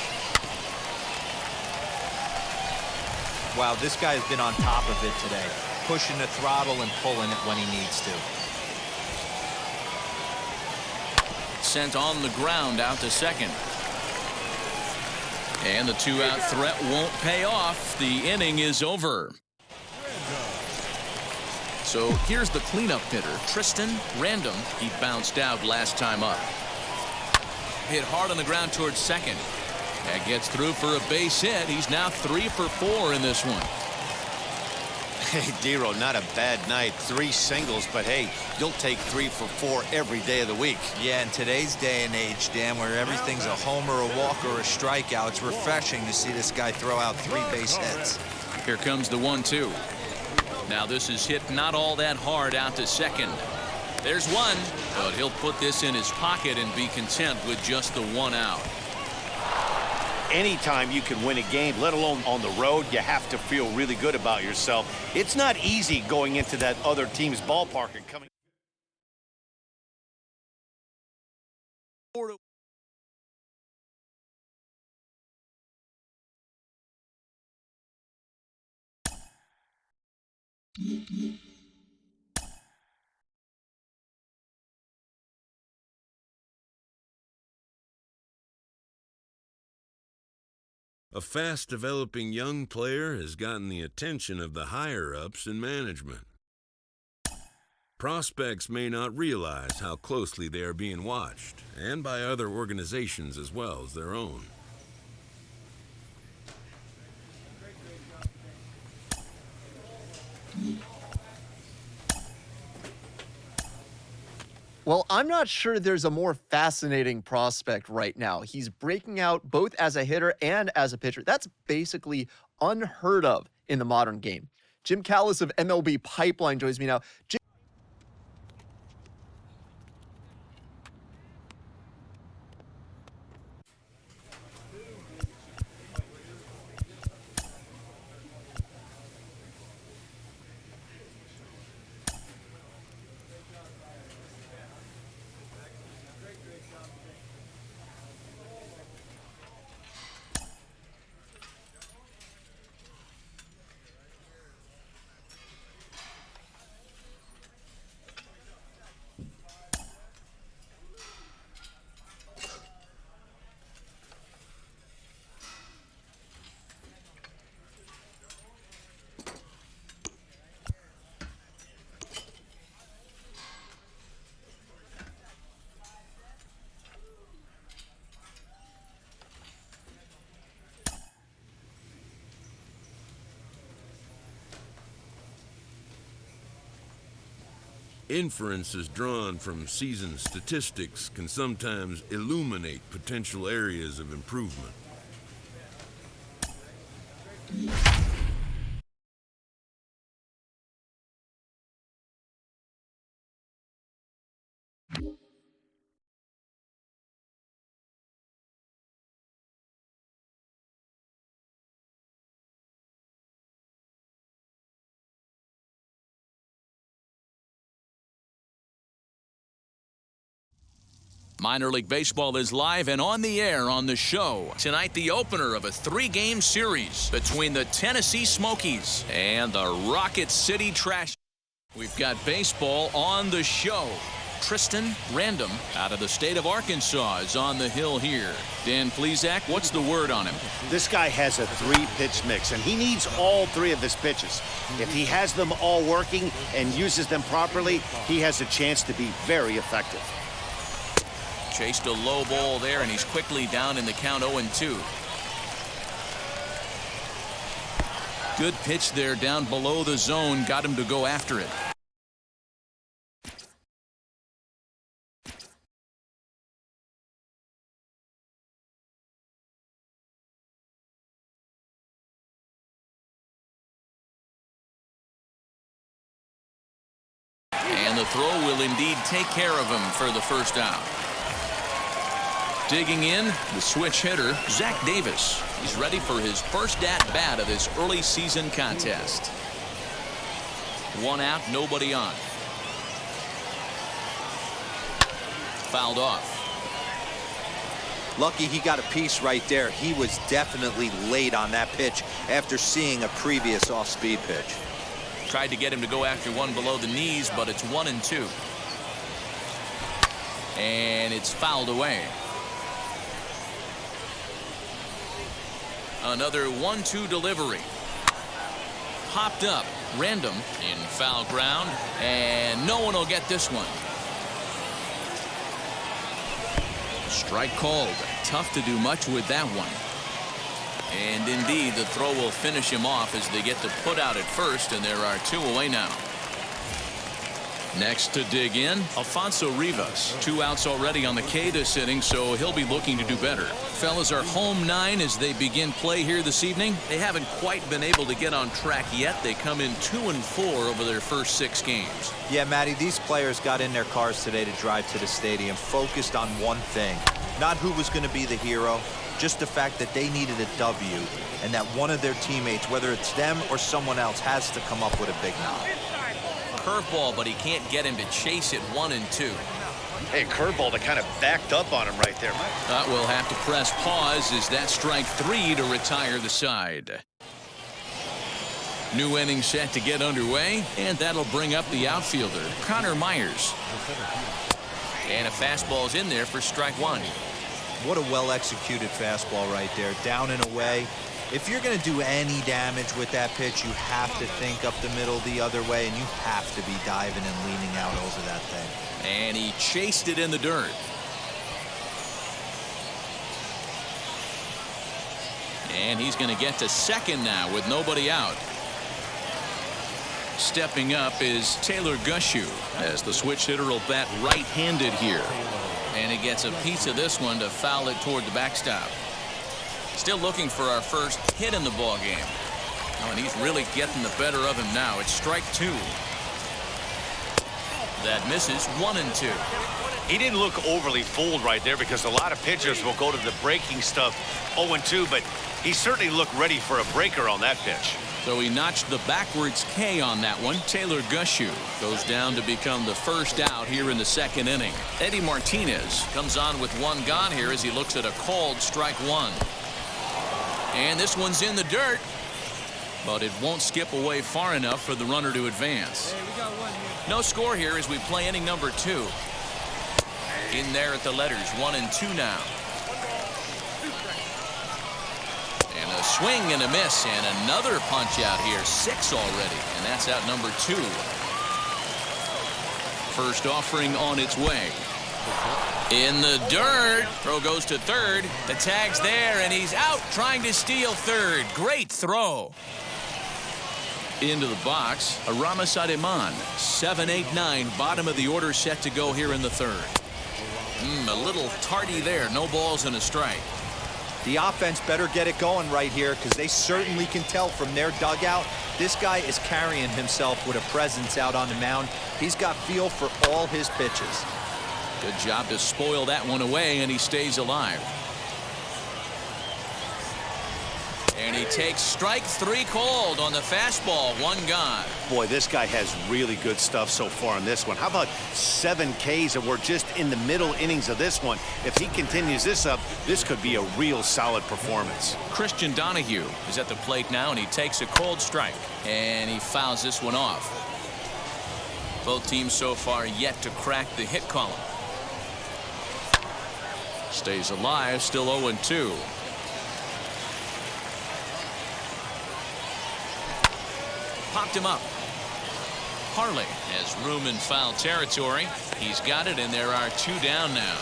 Speaker 4: Wow, this guy has been on top of it today, pushing the throttle and pulling it when he needs to.
Speaker 2: Sent on the ground out to second. And the 2-out threat won't pay off. The inning is over. So here's the cleanup hitter, Tristan Random. He bounced out last time up. Hit hard on the ground towards second. That gets through for a base hit. He's now 3 for 4 in this one.
Speaker 5: Hey, Dero, not a bad night. 3 singles, but hey, you'll take 3 for 4 every day of the week.
Speaker 4: Yeah, in today's day and age, Dan, where everything's a homer, a walk, or a strikeout, it's refreshing to see this guy throw out 3 base hits.
Speaker 2: Here comes the 1-2. Now this is hit not all that hard out to second. There's one, but he'll put this in his pocket and be content with just the 1 out.
Speaker 5: Anytime you can win a game, let alone on the road, you have to feel really good about yourself. It's not easy going into that other team's ballpark and coming.
Speaker 7: A fast-developing young player has gotten the attention of the higher-ups in management. Prospects may not realize how closely they are being watched, and by other organizations as well as their own.
Speaker 6: Well, I'm not sure there's a more fascinating prospect right now. He's breaking out both as a hitter and as a pitcher. That's basically unheard of in the modern game. Jim Callis of MLB Pipeline joins me now. Jim,
Speaker 7: Inferences drawn from season statistics can sometimes illuminate potential areas of improvement.
Speaker 2: Minor League Baseball is live and on the air on the show. Tonight, the opener of a 3-game series between the Tennessee Smokies and the Rocket City Trash. We've got baseball on the show. Tristan Random out of the state of Arkansas is on the hill here. Dan Plesac, what's the word on him?
Speaker 5: This guy has a 3-pitch mix, and he needs all 3 of his pitches. If he has them all working and uses them properly, he has a chance to be very effective.
Speaker 2: Chased a low ball there, and he's quickly down in the count 0-2. Good pitch there down below the zone. Got him to go after it. And the throw will indeed take care of him for the first out. Digging in, the switch hitter, Zach Davis. He's ready for his first at-bat of this early season contest. 1 out, nobody on. Fouled off.
Speaker 4: Lucky he got a piece right there. He was definitely late on that pitch after seeing a previous off-speed pitch.
Speaker 2: Tried to get him to go after one below the knees, but it's 1-2. And it's fouled away. Another 1-2 delivery. Popped up. Random in foul ground. And no one will get this one. Strike called. Tough to do much with that one. And indeed, the throw will finish him off as they get the put out at first, and there are 2 away now. Next to dig in, Alfonso Rivas. 2 outs already on the K this inning, so he'll be looking to do better. Fellas are home 9 as they begin play here this evening. They haven't quite been able to get on track yet. They come in 2-4 over their first 6 games.
Speaker 4: Yeah, Matty, these players got in their cars today to drive to the stadium, focused on one thing. Not who was going to be the hero, just the fact that they needed a W, and that one of their teammates, whether it's them or someone else, has to come up with a big nod.
Speaker 2: Curveball, but he can't get him to chase it 1-2.
Speaker 5: Hey, curveball that kind of backed up on him right there.
Speaker 2: We'll have to press pause as that strike 3 to retire the side. New inning set to get underway, and that'll bring up the outfielder, Connor Myers. And a fastball's in there for strike 1.
Speaker 4: What a well-executed fastball right there, down and away. If you're going to do any damage with that pitch, you have to think up the middle the other way, and you have to be diving and leaning out over that thing.
Speaker 2: And he chased it in the dirt. And he's going to get to second now with nobody out. Stepping up is Taylor Gushu as the switch hitter will bat right-handed here. And he gets a piece of this one to foul it toward the backstop. Still looking for our first hit in the ball game. Oh, and he's really getting the better of him now. It's strike 2. That misses 1-2.
Speaker 5: He didn't look overly fooled right there because a lot of pitchers will go to the breaking stuff 0-2, but he certainly looked ready for a breaker on that pitch.
Speaker 2: So he notched the backwards K on that one. Taylor Gushu goes down to become the first out here in the second inning. Eddie Martinez comes on with 1 gone here as he looks at a called strike 1. And this one's in the dirt, but it won't skip away far enough for the runner to advance. No score here as we play inning number 2. In there at the letters, 1-2 now. And a swing and a miss, and another punch out here. 6 already, and that's out number 2. First offering on its way. In the dirt. Throw goes to third. The tag's there, and he's out trying to steal third. Great throw. Into the box, Aramasad Iman, 7-8-9, bottom of the order, set to go here in the third. A little tardy there. No balls and a strike.
Speaker 4: The offense better get it going right here, because they certainly can tell from their dugout this guy is carrying himself with a presence out on the mound. He's got feel for all his pitches.
Speaker 2: Good job to spoil that one away, and he stays alive. And he takes strike 3 called on the fastball. 1 gone.
Speaker 5: Boy, this guy has really good stuff so far in this one. How about 7 Ks, and we're just in the middle innings of this one. If he continues this up, this could be a real solid performance.
Speaker 2: Christian Donahue is at the plate now, and he takes a cold strike. And he fouls this one off. Both teams so far yet to crack the hit column. Stays alive, still 0-2. Popped him up. Harley has room in foul territory. He's got it, and there are 2 down now.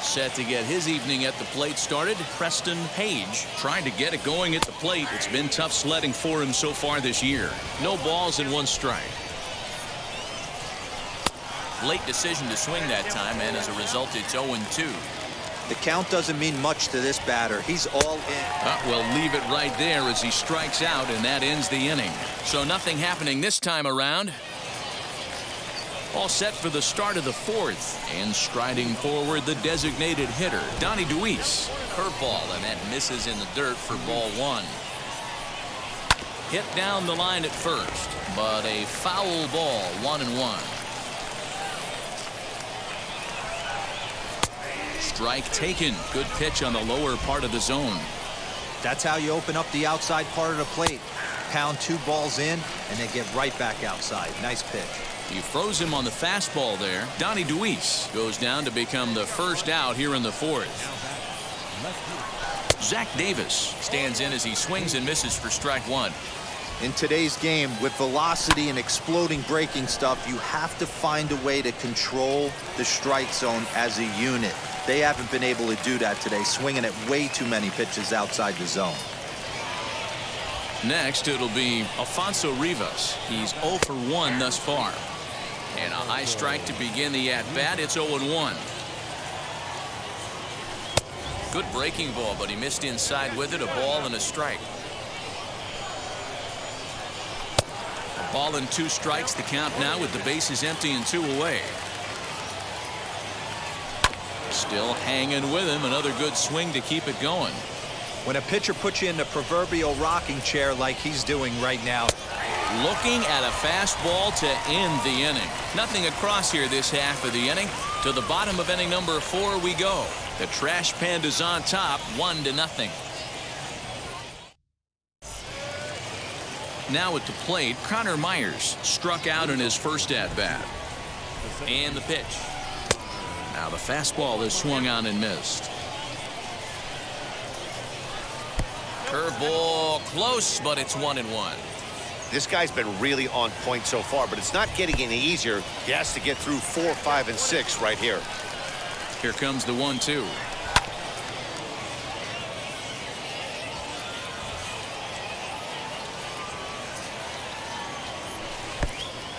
Speaker 2: Set to get his evening at the plate started, Preston Page. Trying to get it going at the plate. It's been tough sledding for him so far this year. No balls and 1 strike. Late decision to swing that time, and as a result, it's 0-2.
Speaker 4: The count doesn't mean much to this batter. He's all in.
Speaker 2: We'll leave it right there as he strikes out, and that ends the inning. So nothing happening this time around. All set for the start of the 4th. And striding forward, the designated hitter, Donnie DeWeese. Curveball, and that misses in the dirt for ball 1. Hit down the line at first, but a foul ball, 1-1. Strike taken. Good pitch on the lower part of the zone.
Speaker 4: That's how you open up the outside part of the plate. Pound 2 balls in, and then get right back outside. Nice pitch.
Speaker 2: He froze him on the fastball there. Donnie DeWeese goes down to become the first out here in the 4th. Zach Davis stands in as he swings and misses for strike 1.
Speaker 4: In today's game, with velocity and exploding breaking stuff, you have to find a way to control the strike zone as a unit. They haven't been able to do that today, swinging at way too many pitches outside the zone.
Speaker 2: Next, it'll be Alfonso Rivas. He's 0 for 1 thus far. And a high strike to begin the at-bat. It's 0-1. Good breaking ball, but he missed inside with it. A ball and a strike. A ball and 2 strikes. The count now with the bases empty and 2 away. Still hanging with him. Another good swing to keep it going.
Speaker 4: When a pitcher puts you in the proverbial rocking chair like he's doing right now.
Speaker 2: Looking at a fastball to end the inning. Nothing across here this half of the inning. To the bottom of inning number 4 we go. The Trash Pandas on top, 1-0. Now at the plate, Connor Myers struck out in his first at-bat. And the pitch. Now the fastball is swung on and missed. Curveball close, but it's 1-1.
Speaker 5: This guy's been really on point so far, but it's not getting any easier. He has to get through 4, 5, and 6 right here.
Speaker 2: Here comes the 1-2.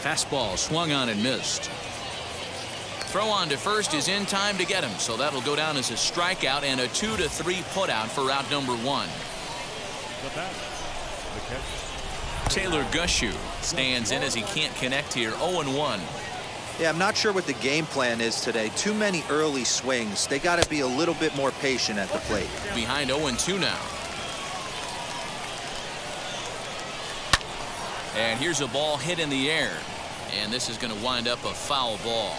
Speaker 2: Fastball swung on and missed. Throw on to first is in time to get him, so that'll go down as a strikeout and a 2-3 putout for out number 1. Taylor Gushu stands in as he can't connect here. 0-1.
Speaker 4: Yeah, I'm not sure what the game plan is today. Too many early swings. They got to be a little bit more patient at the plate.
Speaker 2: Behind 0-2 now. And here's a ball hit in the air. And this is going to wind up a foul ball.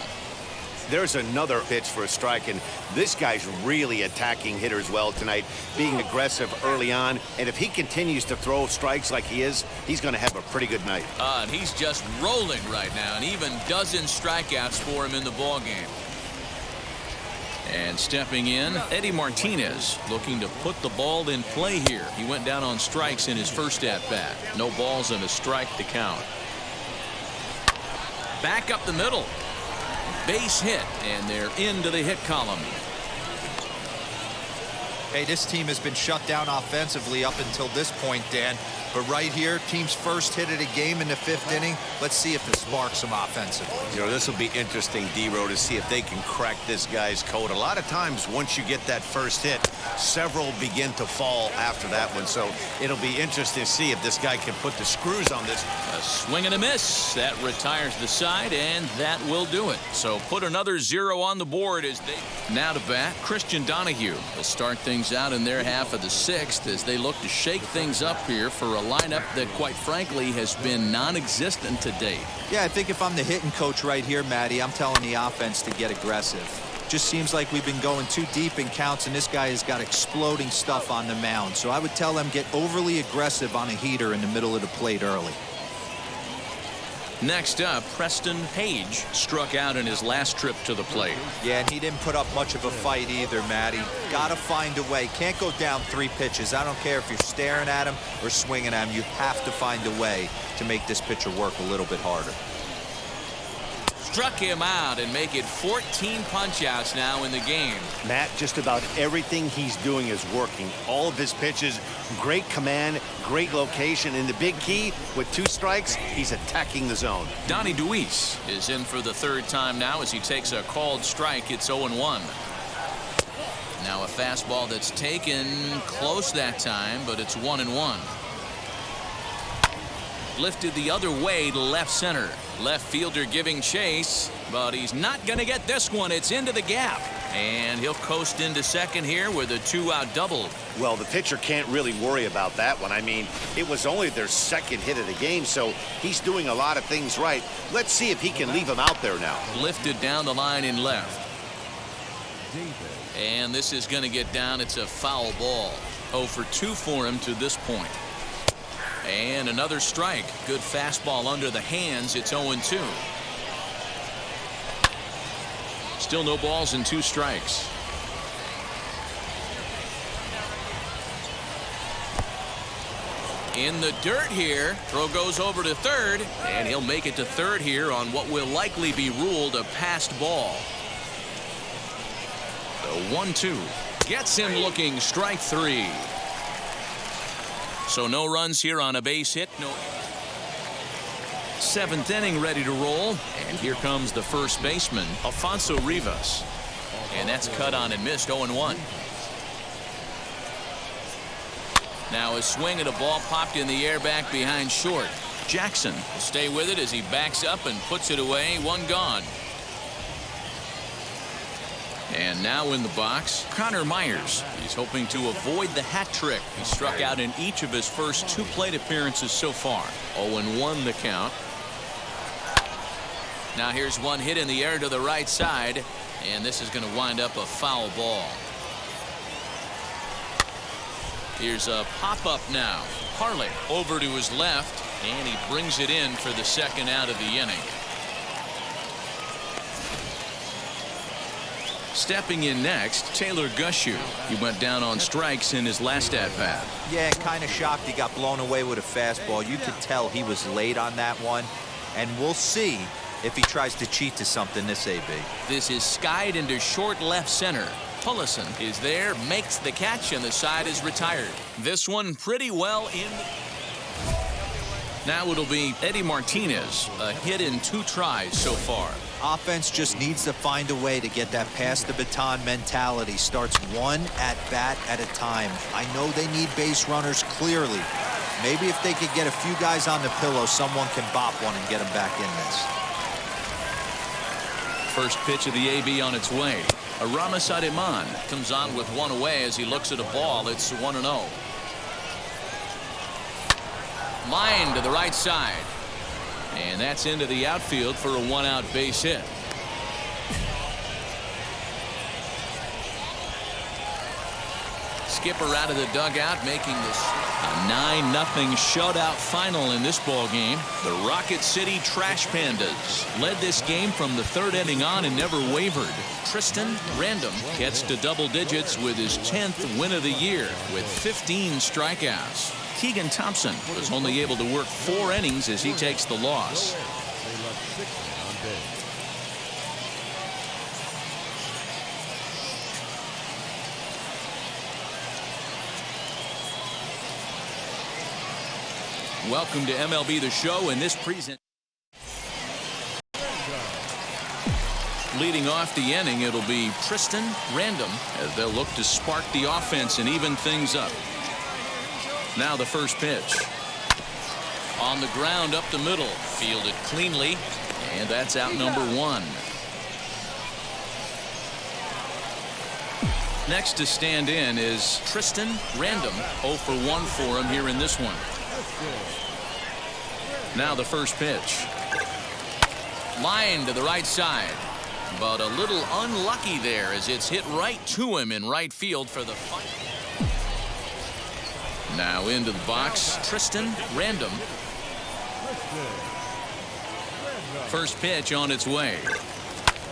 Speaker 5: There's another pitch for a strike, and this guy's really attacking hitters well tonight, being aggressive early on. And if he continues to throw strikes like he is, he's going to have a pretty good night.
Speaker 2: And he's just rolling right now, and even dozen strikeouts for him in the ball game. And stepping in, Eddie Martinez looking to put the ball in play here. He went down on strikes in his first at-bat. No balls and a strike to count. Back up the middle. Base hit, and they're into the hit column.
Speaker 4: Hey, this team has been shut down offensively up until this point, Dan. But right here, team's first hit of the game in the 5th inning. Let's see if it sparks them offensively.
Speaker 5: You know, this will be interesting, D-Row, to see if they can crack this guy's code. A lot of times, once you get that first hit, several begin to fall after that one. So it'll be interesting to see if this guy can put the screws on this.
Speaker 2: A swing and a miss. That retires the side, and that will do it. So put another 0 on the board as they now to bat. Christian Donahue will start things out in their half of the 6th as they look to shake things up here for a lineup that, quite frankly, has been non-existent to date.
Speaker 4: Yeah, I think if I'm the hitting coach right here, Matty, I'm telling the offense to get aggressive. Just seems like we've been going too deep in counts, and this guy has got exploding stuff on the mound. So I would tell them get overly aggressive on a heater in the middle of the plate early.
Speaker 2: Next up, Preston Page struck out in his last trip to the plate.
Speaker 4: Yeah, and he didn't put up much of a fight either, Matty. Got to find a way. Can't go down 3 pitches. I don't care if you're staring at him or swinging at him. You have to find a way to make this pitcher work a little bit harder.
Speaker 2: Struck him out and make it 14 punch-outs now in the game.
Speaker 5: Matt, just about everything he's doing is working. All of his pitches, great command, great location, and the big key, with 2 strikes, he's attacking the zone.
Speaker 2: Donnie Deweese is in for the 3rd time now as he takes a called strike. It's 0-1. Now a fastball that's taken close that time, but it's 1-1. Lifted the other way to left center. Left fielder giving chase, but he's not going to get this one. It's into the gap, and he'll coast into second here with a 2-out double.
Speaker 5: Well, the pitcher can't really worry about that one. I mean, it was only their 2nd hit of the game, so he's doing a lot of things right. Let's see if he can leave him out there now.
Speaker 2: Lifted down the line in left. And this is going to get down. It's a foul ball. 0 for 2 for him to this point. And another strike. Good fastball under the hands. It's 0-2. Still no balls and 2 strikes. In the dirt here. Throw goes over to 3rd, and he'll make it to 3rd here on what will likely be ruled a passed ball. The 1-2 gets him looking. Strike 3. So no runs here on a base hit. No. 7th inning ready to roll. And here comes the first baseman, Alfonso Rivas. And that's cut on and missed. 0-1. Now a swing at a ball popped in the air back behind short. Jackson will stay with it as he backs up and puts it away. 1 gone. And now in the box, Connor Myers. He's hoping to avoid the hat trick. He struck out in each of his first 2 plate appearances so far. 0-1 the count. Now here's one hit in the air to the right side, and this is going to wind up a foul ball. Here's a pop-up now. Harley over to his left, and he brings it in for the 2nd out of the inning. Stepping in next, Taylor Gushu. He went down on strikes in his last at-bat.
Speaker 4: Yeah, kind of shocked he got blown away with a fastball. You could tell he was late on that one, and we'll see if he tries to cheat to something this AB. This
Speaker 2: is skied into short left center. Pullison is there, makes the catch, and the side is retired. This one pretty well in. Now it'll be Eddie Martinez, a hit in 2 tries so far.
Speaker 4: Offense just needs to find a way to get that pass the baton mentality. Starts 1 at bat at a time. I know they need base runners clearly. Maybe if they could get a few guys on the pillow, someone can bop one and get them back in this.
Speaker 2: First pitch of the AB on its way. Aramis Ademan comes on with 1 away as he looks at a ball. It's 1-0. Line to the right side. And that's into the outfield for a 1-out base hit. Skipper out of the dugout, making this a 9-0 shutout final in this ball game. The Rocket City Trash Pandas led this game from the 3rd inning on and never wavered. Tristan Random gets to double digits with his 10th win of the year with 15 strikeouts. Keegan Thompson was only able to work 4 innings as he takes the loss.
Speaker 3: They left 6 men on base.
Speaker 2: Welcome to MLB The Show in this present. Leading off the inning, it'll be Tristan Random as they'll look to spark the offense and even things up. Now the first pitch. On the ground up the middle. Fielded cleanly. And that's out number 1. Next to stand in is Tristan Random. 0 for 1 for him here in this one. Now the first pitch. Line to the right side. But a little unlucky there as it's hit right to him in right field for the final. Now into the box, Tristan Random. First pitch on its way.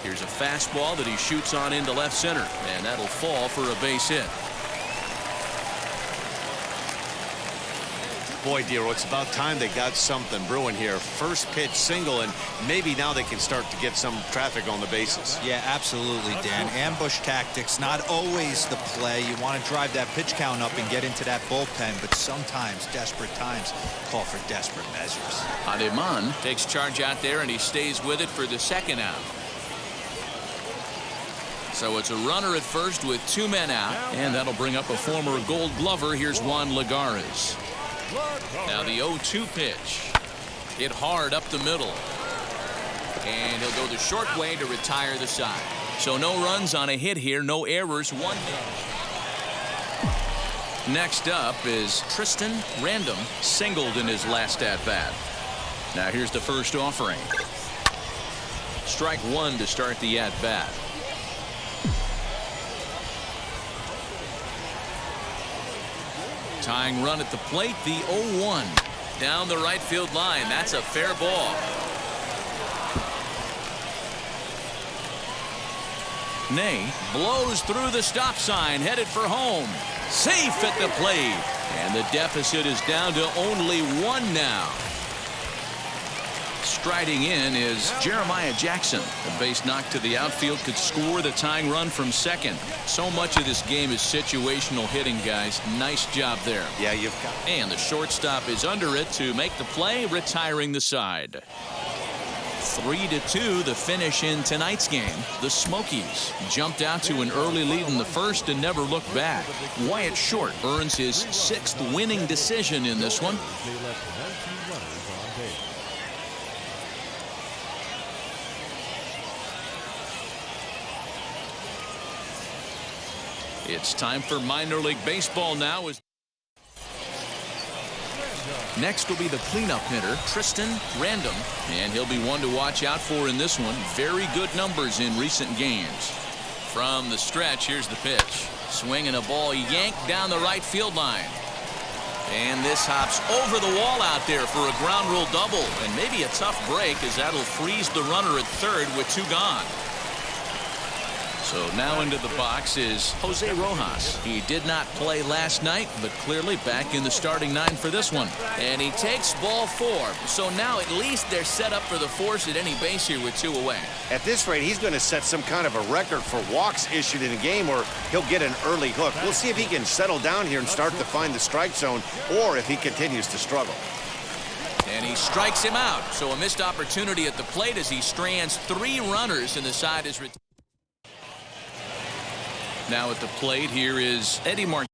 Speaker 2: Here's a fastball that he shoots on into left center, and that'll fall for a base hit.
Speaker 5: Boy, Dero, it's about time they got something brewing here. First pitch single, and maybe now they can start to get some traffic on the bases.
Speaker 4: Yeah, absolutely, Dan. Ambush tactics, not always the play. You want to drive that pitch count up and get into that bullpen, but sometimes desperate times call for desperate measures.
Speaker 2: Ademan takes charge out there, and he stays with it for the second out. So it's a runner at first with 2 men out, and that'll bring up a former Gold Glover. Here's Juan Lagares. Now the 0-2 pitch. Hit hard up the middle. And he'll go the short way to retire the side. So no runs on a hit here, no errors, 1 hit. Next up is Tristan Random, singled in his last at-bat. Now here's the first offering. Strike 1 to start the at-bat. Tying run at the plate, the 0-1. Down the right field line. That's a fair ball. Ney blows through the stop sign, headed for home. Safe at the plate. And the deficit is down to only 1 now. Striding in is Jeremiah Jackson. A base knock to the outfield could score the tying run from second. So much of this game is situational hitting, guys. Nice job there.
Speaker 5: Yeah, you've got.
Speaker 2: And the shortstop is under it to make the play, retiring the side. 3-2 the finish in tonight's game. The Smokies jumped out to an early lead in the first and never looked back. Wyatt Short earns his 6th winning decision in this one.
Speaker 3: They left 19 runners on base.
Speaker 2: It's time for minor league baseball now. Next will be the cleanup hitter, Tristan Random, and he'll be one to watch out for in this one. Very good numbers in recent games. From the stretch, here's the pitch. Swinging a ball yanked down the right field line. And this hops over the wall out there for a ground rule double, and maybe a tough break as that'll freeze the runner at third with 2 gone. So now into the box is Jose Rojas. He did not play last night, but clearly back in the starting 9 for this one. And he takes ball 4. So now at least they're set up for the force at any base here with 2 away.
Speaker 5: At this rate, he's going to set some kind of a record for walks issued in a game, or he'll get an early hook. We'll see if he can settle down here and start to find the strike zone, or if he continues to struggle.
Speaker 2: And he strikes him out. So a missed opportunity at the plate as he strands 3 runners, and the side is retired. Now at the plate, here is Eddie Martinez.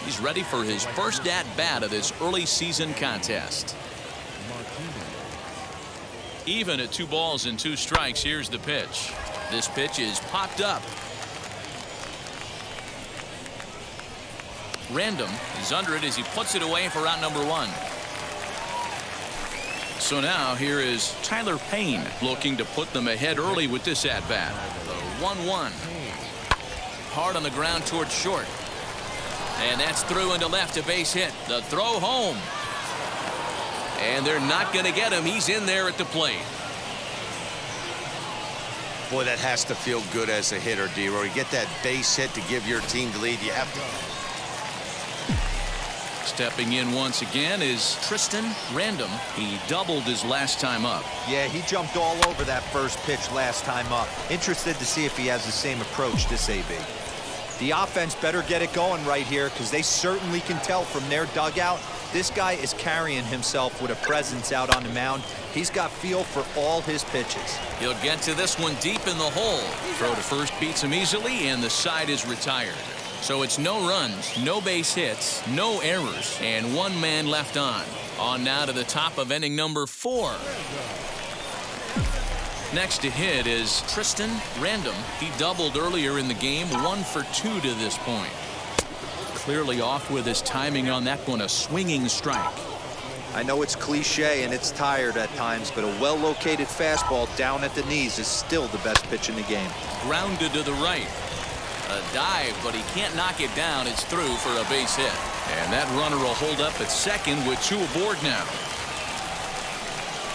Speaker 2: He's ready for his first at-bat of this early season contest. Even at 2 balls and 2 strikes, here's the pitch. This pitch is popped up. Random is under it as he puts it away for out number 1. So now here is Tyler Payne looking to put them ahead early with this at-bat. The 1-1. Hard on the ground towards short. And that's through into left, a base hit. The throw home. And they're not going to get him. He's in there at the plate.
Speaker 5: Boy, that has to feel good as a hitter, D-Roy. You get that base hit to give your team the lead. You have to.
Speaker 2: Stepping in once again is Tristan Random. He doubled his last time up.
Speaker 4: Yeah, he jumped all over that first pitch last time up. Interested to see if he has the same approach this AB. The offense better get it going right here because they certainly can tell from their dugout. This guy is carrying himself with a presence out on the mound. He's got feel for all his pitches.
Speaker 2: He'll get to this one deep in the hole. Throw to first beats him easily, and the side is retired. So it's no runs, no base hits, no errors, and one man left on. On now to the top of inning number 4. Next to hit is Tristan Random. He doubled earlier in the game, 1 for 2 to this point. Clearly off with his timing on that one, a swinging strike.
Speaker 4: I know it's cliche and it's tired at times, but a well-located fastball down at the knees is still the best pitch in the game.
Speaker 2: Grounded to the right. A dive, but he can't knock it down. It's through for a base hit. And that runner will hold up at second with 2 aboard now.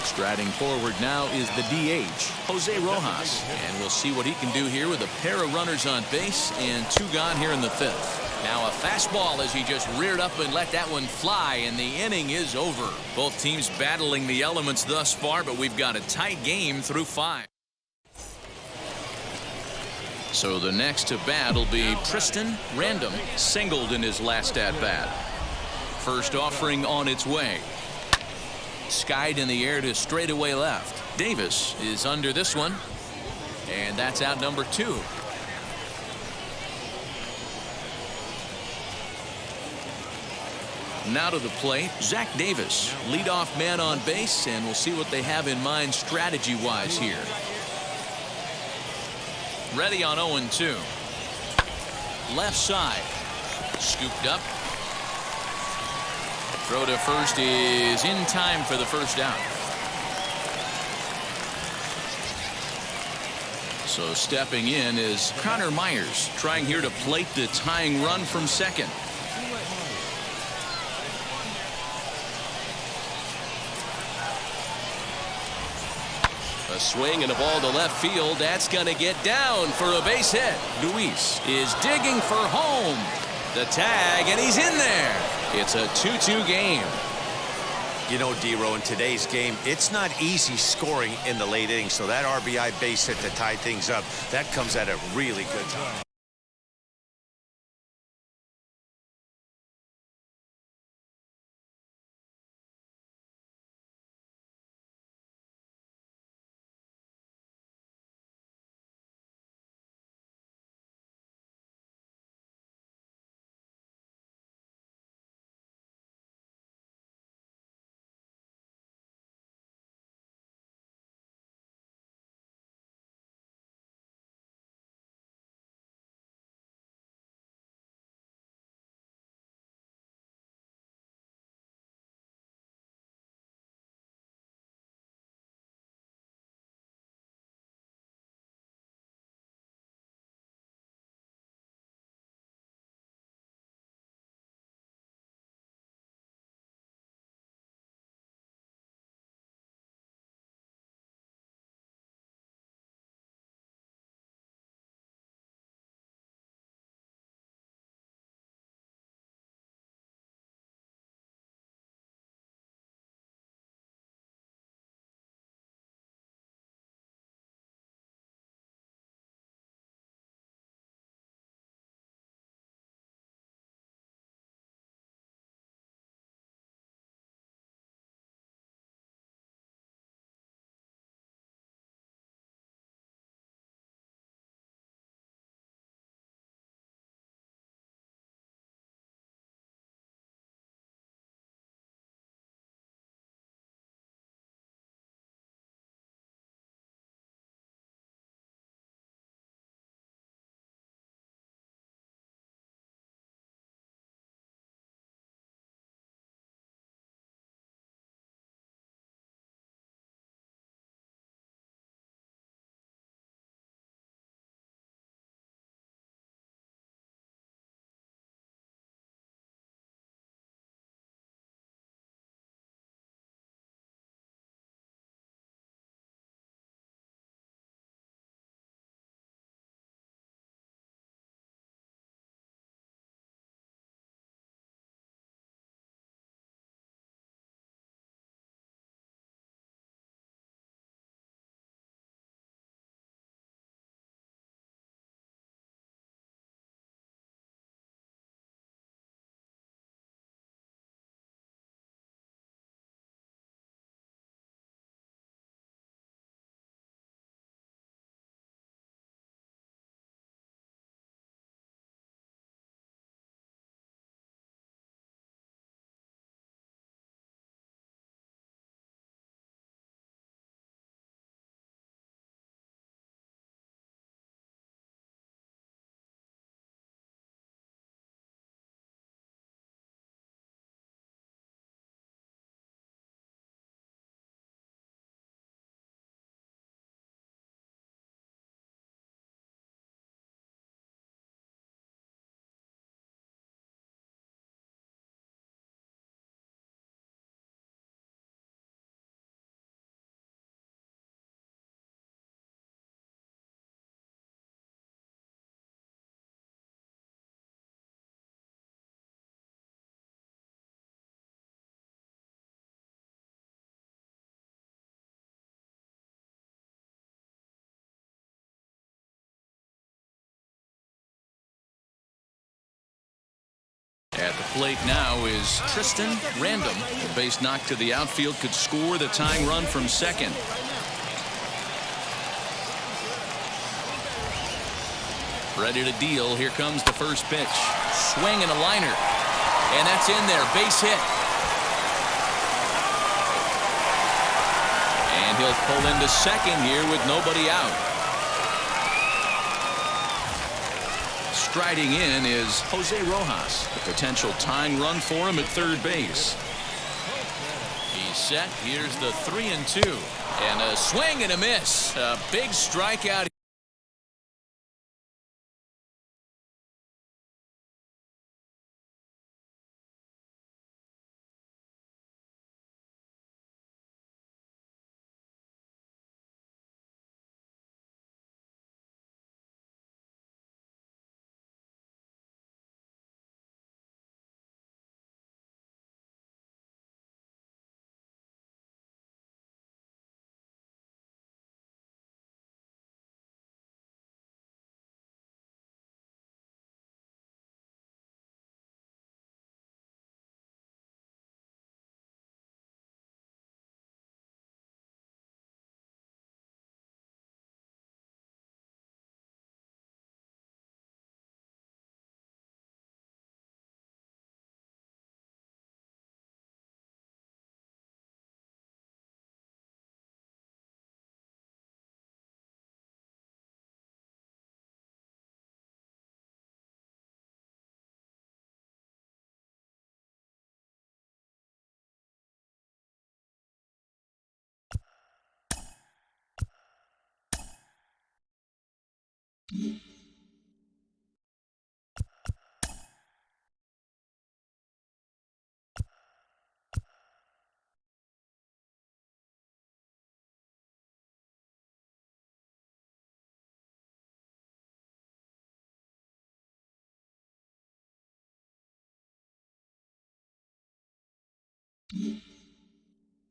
Speaker 2: Striding forward now is the DH, Jose Rojas. And we'll see what he can do here with a pair of runners on base and 2 gone here in the 5th. Now a fastball as he just reared up and let that one fly, and the inning is over. Both teams battling the elements thus far, but we've got a tight game through 5. So the next to bat will be Tristan Random, singled in his last at bat. First offering on its way. Skied in the air to straightaway left. Davis is under this one, and that's out number 2. Now to the plate, Zach Davis, leadoff man on base, and we'll see what they have in mind strategy-wise here. Ready on 0-2. Left side. Scooped up. Throw to first is in time for the first down. So stepping in is Connor Myers, trying here to plate the tying run from second. A swing and a ball to left field. That's going to get down for a base hit. Luis is digging for home. The tag, and he's in there. It's a 2-2 game.
Speaker 5: You know, D-Row, in today's game, it's not easy scoring in the late innings, so that RBI base hit to tie things up, that comes at a really good time.
Speaker 2: plate now is Tristan Random. The base knock to the outfield could score the tying run from second. Ready to deal. Here comes the first pitch. Swing and a liner. And that's in there. Base hit. And he'll pull into second here with nobody out. Striding in is Jose Rojas. A potential tying run for him at third base. He's set. Here's the 3-2. And a swing and a miss. A big strikeout.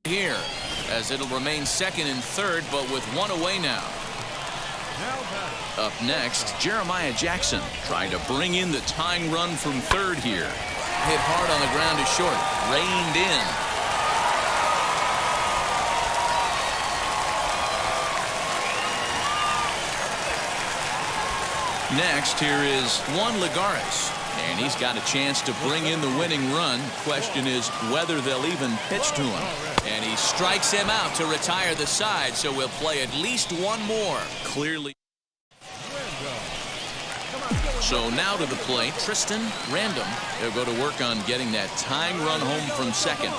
Speaker 2: Here, as it'll remain second and third, but with one away now. Up next, Jeremiah Jackson trying to bring in the tying run from third here. Hit hard on the ground to short. Reined in. Next, here is Juan Lagares. And he's got a chance to bring in the winning run. Question is whether they'll even pitch to him. And he strikes him out to retire the side, so we'll play at least one more. Clearly. So now to the plate, Tristan Random. He'll go to work on getting that tying run home from second.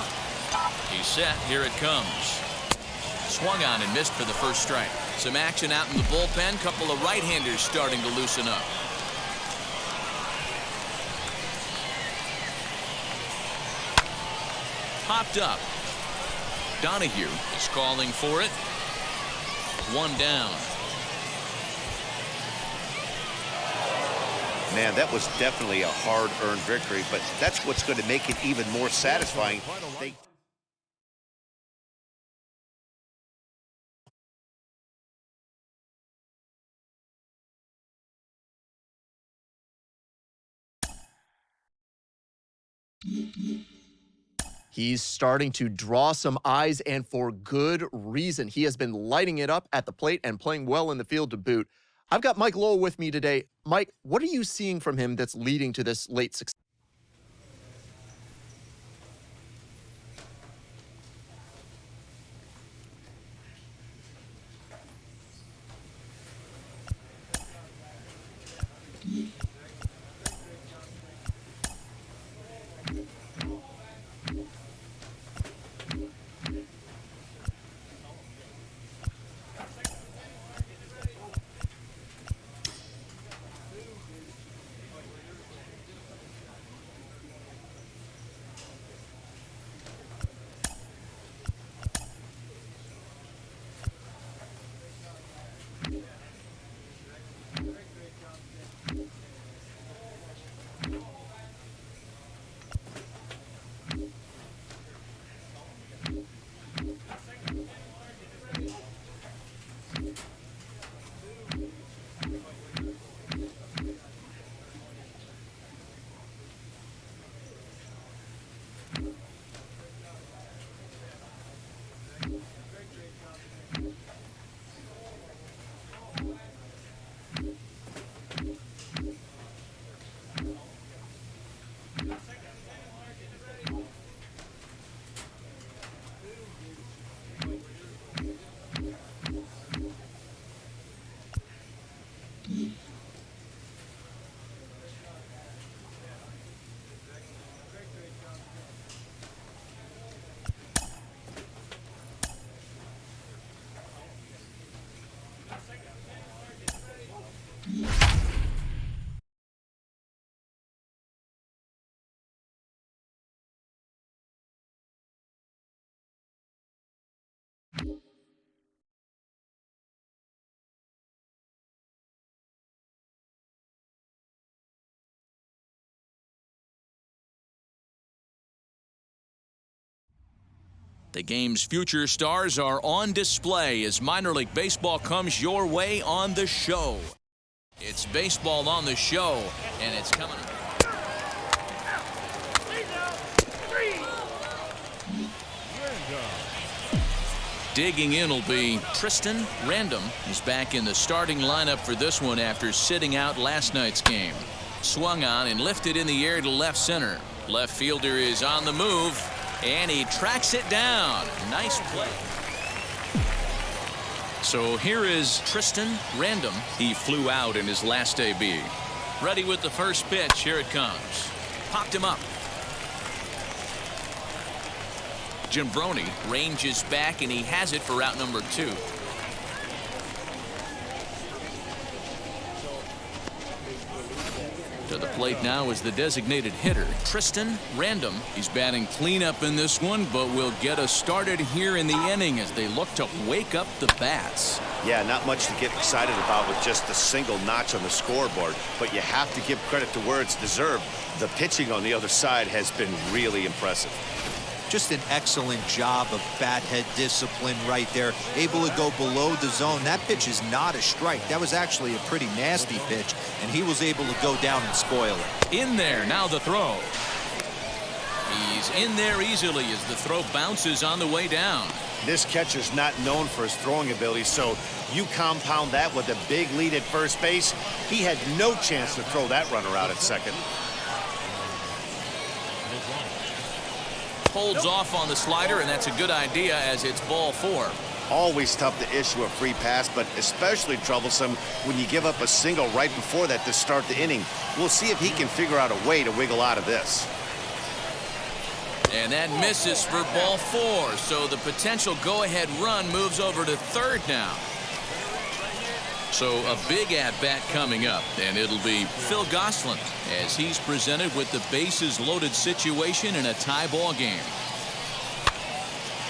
Speaker 2: He's set. Here it comes. Swung on and missed for the first strike. Some action out in the bullpen. Couple of right-handers starting to loosen up. Popped up. Donahue is calling for it. One down.
Speaker 5: Man, that was definitely a hard-earned victory, but that's what's going to make it even more satisfying.
Speaker 6: He's starting to draw some eyes, and for good reason. He has been lighting it up at the plate and playing well in the field to boot. I've got Mike Lowell with me today. Mike, what are you seeing from him that's leading to this late success?
Speaker 2: The game's future stars are on display as minor league baseball comes your way on the show. It's baseball on the show, and it's coming. Digging in will be Tristan Random. He's back in the starting lineup for this one after sitting out last night's game. Swung on and lifted in the air to left center. Left fielder is on the move, and he tracks it down. Nice play. So here is Tristan Random. He flew out in his last AB. Ready with the first pitch. Here it comes. Popped him up. Brony ranges back, and he has it for out number 2. To the plate now is the designated hitter, Tristan Random. He's batting cleanup in this one, but will get us started here in the inning as they look to wake up the bats.
Speaker 5: Yeah, not much to get excited about with just a single notch on the scoreboard, but you have to give credit to where it's deserved. The pitching on the other side has been really impressive.
Speaker 4: Just an excellent job of bat head discipline right there. Able to go below the zone. That pitch is not a strike. That was actually a pretty nasty pitch, and he was able to go down and spoil it.
Speaker 2: In there, now the throw. He's in there easily as the throw bounces on the way down.
Speaker 5: This catcher's not known for his throwing ability, so you compound that with a big lead at first base. He had no chance to throw that runner out at second.
Speaker 2: Holds off on the slider, and that's a good idea as it's ball 4.
Speaker 5: Always tough to issue a free pass, but especially troublesome when you give up a single right before that to start the inning. We'll see if he can figure out a way to wiggle out of this.
Speaker 2: And that misses for ball 4, so the potential go-ahead run moves over to third now. So a big at-bat coming up, and it'll be Phil Gosselin as he's presented with the bases-loaded situation in a tie ball game.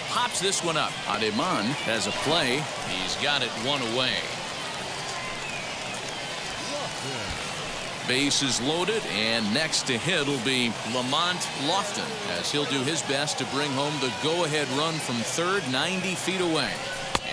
Speaker 2: Pops this one up. Ademan has a play. He's got it 1 away. Bases loaded, and next to hit will be Lamont Lofton as he'll do his best to bring home the go-ahead run from third, 90 feet away.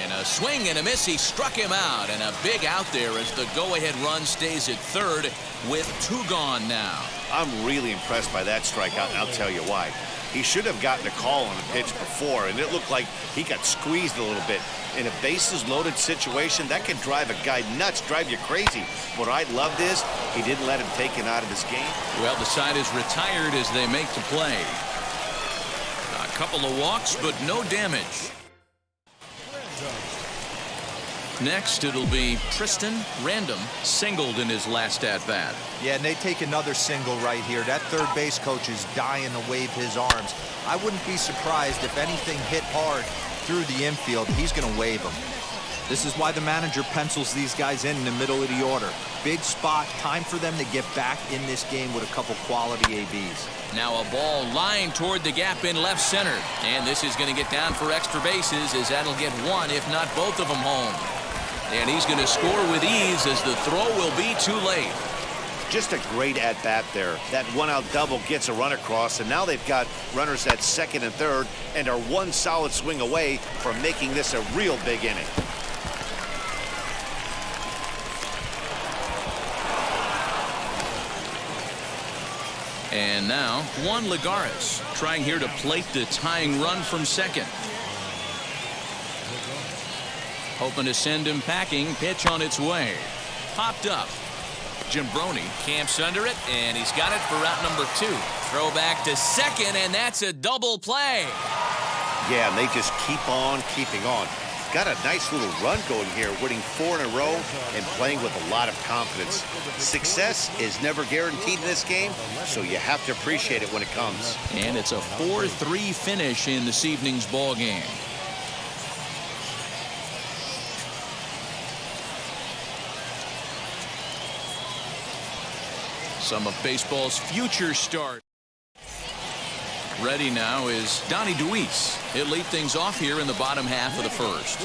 Speaker 2: And a swing and a miss. He struck him out, and a big out there as the go-ahead run stays at third with 2 gone now.
Speaker 5: I'm really impressed by that strikeout, and I'll tell you why. He should have gotten a call on a pitch before, and it looked like he got squeezed a little bit. In a bases-loaded situation, that can drive a guy nuts, drive you crazy. What I loved is he didn't let him take it out of his game.
Speaker 2: Well, the side is retired as they make the play. A couple of walks, but no damage. Next, it'll be Tristan Random, singled in his last at-bat.
Speaker 4: Yeah, and they take another single right here. That third base coach is dying to wave his arms. I wouldn't be surprised if anything hit hard through the infield. He's going to wave them. This is why the manager pencils these guys in the middle of the order. Big spot, time for them to get back in this game with a couple quality ABs.
Speaker 2: Now a ball lined toward the gap in left center. And this is going to get down for extra bases as that'll get 1, if not both of them home. And he's going to score with ease as the throw will be too late.
Speaker 5: Just a great at-bat there. That 1-out double gets a run across, and now they've got runners at second and third and are 1 solid swing away from making this a real big inning.
Speaker 2: And now Juan Lagares trying here to plate the tying run from second. Hoping to send him packing. Pitch on its way. Popped up. Brony camps under it, and he's got it for out number 2. Throw back to second, and that's a double play.
Speaker 5: Yeah, and they just keep on keeping on. Got a nice little run going here, winning 4 in a row and playing with a lot of confidence. Success is never guaranteed in this game, so you have to appreciate it when it comes.
Speaker 2: And it's a 4-3 finish in this evening's ball game. Some of baseball's future stars. Ready now is Donnie DeWeese. He'll lead things off here in the bottom half of the first.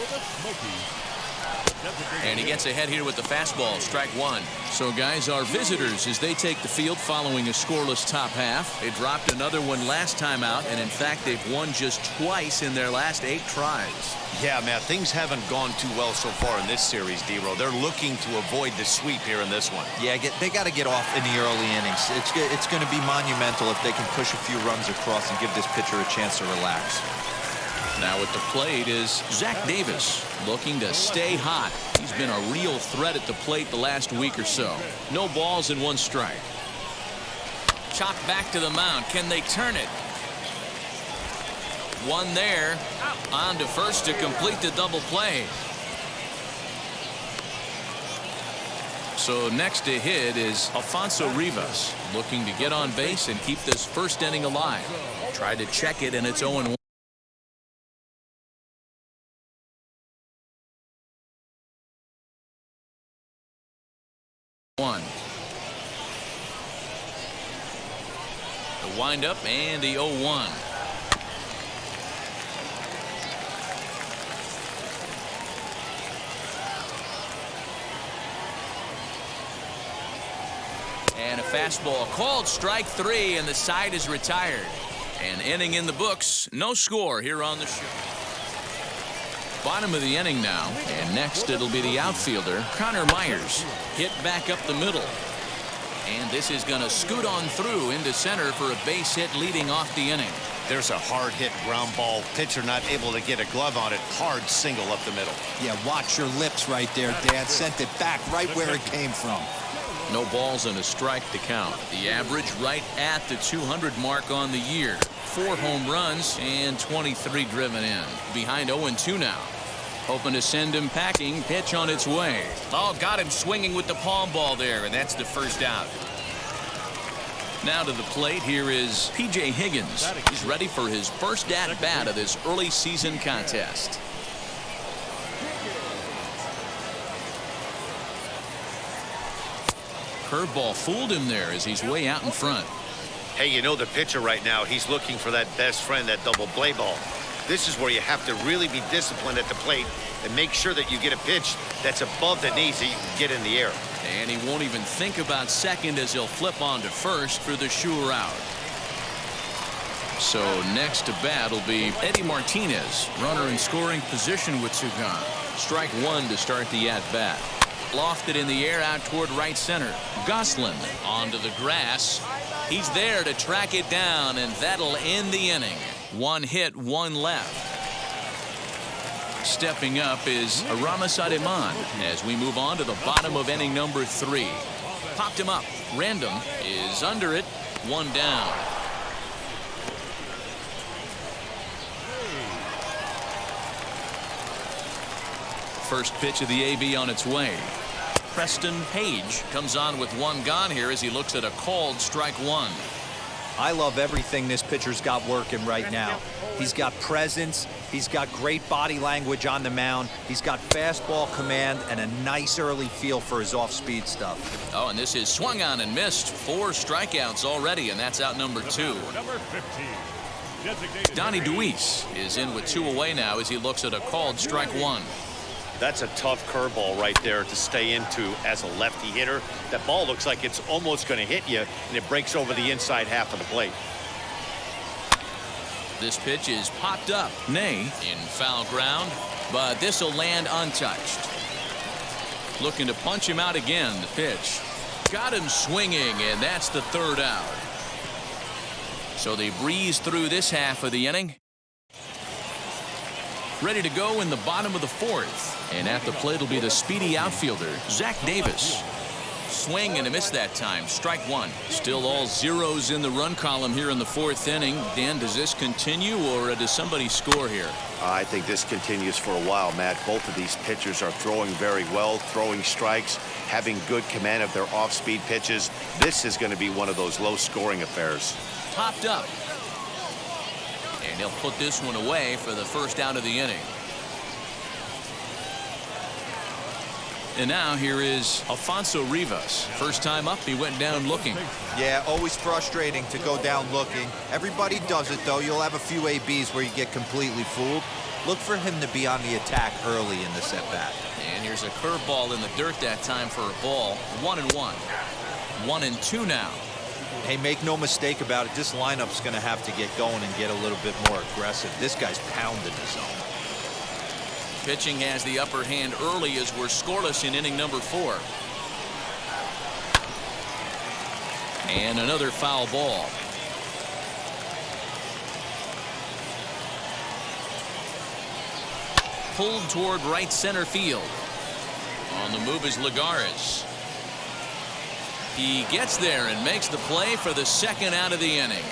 Speaker 2: And he gets ahead here with the fastball, strike one. So, guys, our visitors, as they take the field following a scoreless top half. They dropped another one last time out, and in fact, they've won just twice in their last 8 tries.
Speaker 5: Yeah, Matt, things haven't gone too well so far in this series, D-Row. They're looking to avoid the sweep here in this one.
Speaker 4: Yeah, they got to get off in the early innings. It's going to be monumental if they can push a few runs across and give this pitcher a chance to relax.
Speaker 2: Now at the plate is Zach Davis, looking to stay hot. He's been a real threat at the plate the last week or so. No balls and 1 strike. Chopped back to the mound. Can they turn it? One there. On to first to complete the double play. So next to hit is Alfonso Rivas, looking to get on base and keep this first inning alive. Tried to check it, and it's 0-1. The windup and the 0-1. And a fastball called strike 3, and the side is retired. An inning in the books. No score here on the show. Bottom of the inning now, and next it'll be the outfielder, Connor Myers. Hit back up the middle. And this is going to scoot on through into center for a base hit leading off the inning.
Speaker 5: There's a hard hit ground ball. Pitcher not able to get a glove on it. Hard single up the middle.
Speaker 4: Yeah, watch your lips right there, Dad. Sent it back right where it came from.
Speaker 2: No balls and a strike to count. The average right at the 200 mark on the year. 4 home runs and 23 driven in. Behind 0-2 now. Hoping to send him packing. Pitch on its way. Oh, got him swinging with the palm ball there, and that's the first out. Now to the plate, here is P.J. Higgins. He's ready for his first at-bat of this early season contest. Curveball fooled him there as he's way out in front.
Speaker 5: Hey, you know the pitcher right now, he's looking for that best friend, that double play ball. This is where you have to really be disciplined at the plate and make sure that you get a pitch that's above the knees that you can get in the air.
Speaker 2: And he won't even think about second as he'll flip on to first for the sure out. So next to bat will be Eddie Martinez, runner in scoring position with two gone. Strike 1 to start the at-bat. Lofted in the air out toward right center. Goslin onto the grass. He's there to track it down, and that'll end the inning. 1 hit, 1 left. Stepping up is Aramis Ademan as we move on to the bottom of inning number 3. Popped him up. Random is under it. 1 down. First pitch of the AB on its way. Preston Page comes on with 1 gone here as he looks at a called strike 1.
Speaker 4: I love everything this pitcher's got working right now. He's got presence. He's got great body language on the mound. He's got fastball command and a nice early feel for his off-speed stuff.
Speaker 2: Oh, and this is swung on and missed. 4 strikeouts already, and that's out number 2. Donnie Deweese is in with 2 away now as he looks at a called strike 1.
Speaker 5: That's a tough curveball right there to stay into as a lefty hitter. That ball looks like it's almost going to hit you, and it breaks over the inside half of the plate.
Speaker 2: This pitch is popped up. Nay in foul ground, but this will land untouched. Looking to punch him out again. The pitch got him swinging, and that's the 3rd out. So they breeze through this half of the inning. Ready to go in the bottom of the 4th. And at the plate will be the speedy outfielder, Zach Davis. Swing and a miss that time. Strike 1. Still all zeros in the run column here in the 4th inning. Dan, does this continue, or does somebody score here?
Speaker 5: I think this continues for a while, Matt. Both of these pitchers are throwing very well, throwing strikes, having good command of their off-speed pitches. This is going to be one of those low-scoring affairs.
Speaker 2: Popped up. And he'll put this one away for the first out of the inning. And now here is Alfonso Rivas. First time up, he went down looking.
Speaker 4: Yeah, always frustrating to go down looking. Everybody does it, though. You'll have a few ABs where you get completely fooled. Look for him to be on the attack early in this at-bat.
Speaker 2: And here's a curveball in the dirt that time for a ball. 1-1. 1-2 now.
Speaker 4: Hey, make no mistake about it. This lineup's going to have to get going and get a little bit more aggressive. This guy's pounding the zone.
Speaker 2: Pitching has the upper hand early as we're scoreless in inning number 4. And another foul ball. Pulled toward right center field. On the move is Lagares. He gets there and makes the play for the second out of the inning.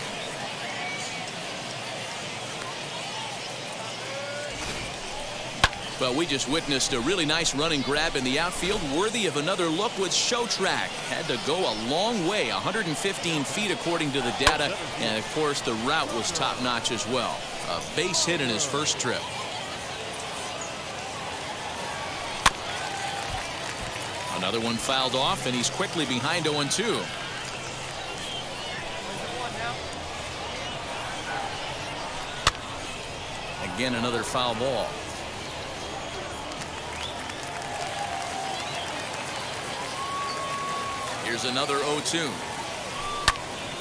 Speaker 2: But we just witnessed a really nice running grab in the outfield, worthy of another look with Show Track. Had to go a long way, 115 feet according to the data, and of course the route was top-notch as well. A base hit in his first trip. Another one fouled off, and he's quickly behind 0-2. Again, another foul ball. Here's another 0-2.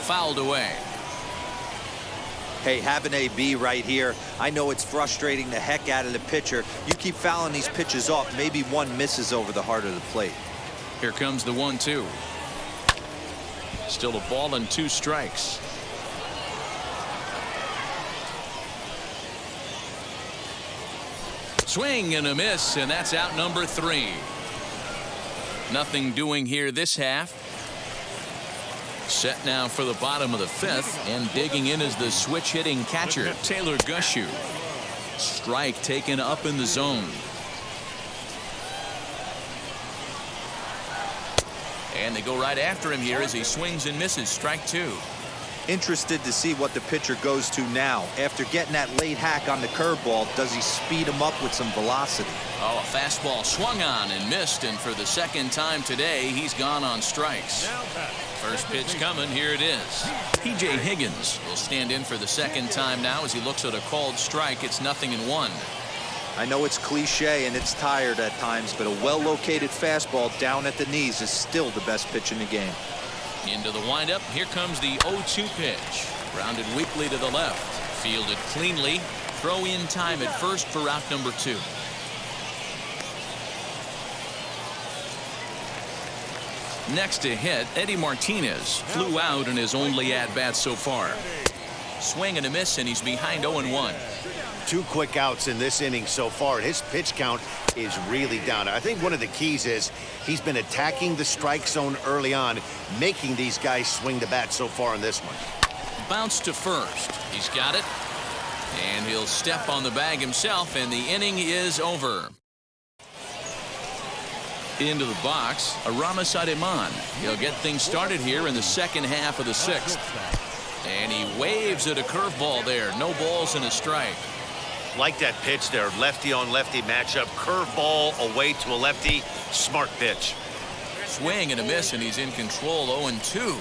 Speaker 2: Fouled away.
Speaker 4: Hey, have an AB right here. I know it's frustrating the heck out of the pitcher. You keep fouling these pitches off, maybe one misses over the heart of the plate.
Speaker 2: Here comes the 1-2. Still a ball and 2 strikes. Swing and a miss, and that's out number 3. Nothing doing here this half. Set now for the bottom of the 5th, and digging in is the switch hitting catcher Taylor Gushu. Strike taken up in the zone. And they go right after him here as he swings and misses. Strike 2.
Speaker 4: Interested to see what the pitcher goes to now. After getting that late hack on the curveball, does he speed him up with some velocity?
Speaker 2: Oh, a fastball swung on and missed, and for the second time today, he's gone on strikes. First pitch coming, here it is. P.J. Higgins will stand in for the second time now as he looks at a called strike. It's 0-1.
Speaker 4: I know it's cliche and it's tired at times, but a well-located fastball down at the knees is still the best pitch in the game.
Speaker 2: Into the windup, here comes the 0-2 pitch. Grounded weakly to the left. Fielded cleanly. Throw in time at first for out number 2. Next to hit, Eddie Martinez flew out in his only at-bat so far. Swing and a miss, and he's behind 0-1.
Speaker 5: 2 quick outs in this inning so far. His pitch count is really down. I think one of the keys is he's been attacking the strike zone early on, making these guys swing the bat so far in this one.
Speaker 2: Bounce to first. He's got it. And he'll step on the bag himself, and the inning is over. Into the box, Aramis Ademan. He'll get things started here in the second half of the 6th. And he waves at a curveball there. No balls and a strike.
Speaker 5: Like that pitch there, lefty on lefty matchup, curveball away to a lefty. Smart pitch.
Speaker 2: Swing and a miss, and he's in control. 0-2.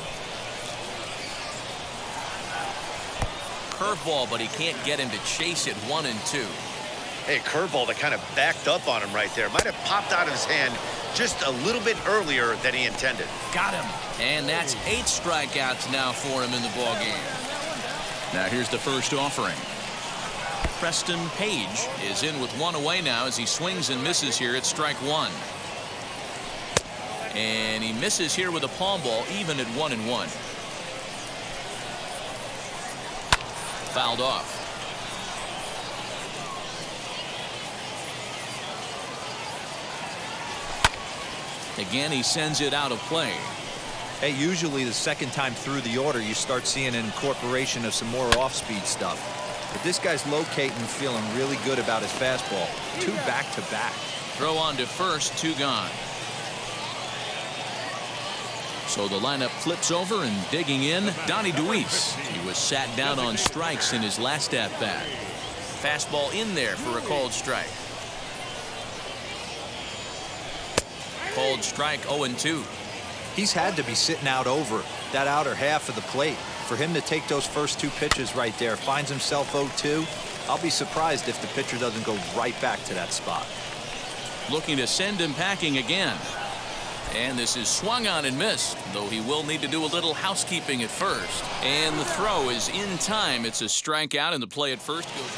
Speaker 2: Curveball, but he can't get him to chase it. 1-2.
Speaker 5: Hey, curveball that kind of backed up on him right there. Might have popped out of his hand just a little bit earlier than he intended.
Speaker 2: Got him. And that's 8 strikeouts now for him in the ballgame. Now here's the first offering. Preston Page is in with 1 away now as he swings and misses here at strike 1. And he misses here with a palm ball, even at 1-1. Fouled off. Again, he sends it out of play.
Speaker 4: Hey, usually the second time through the order, you start seeing an incorporation of some more off-speed stuff. But this guy's locating, feeling really good about his fastball. 2 back-to-back.
Speaker 2: Throw on to first, 2 gone. So the lineup flips over, and digging in, Donnie Deweese. He was sat down on strikes in his last at-bat. Fastball in there for a called strike. Called strike, 0-2.
Speaker 4: He's had to be sitting out over that outer half of the plate. For him to take those first 2 pitches right there, finds himself 0-2. I'll be surprised if the pitcher doesn't go right back to that spot.
Speaker 2: looking to send him packing again. And this is swung on and missed, though he will need to do a little housekeeping at first. And the throw is in time. It's a strikeout, and the play at first goes.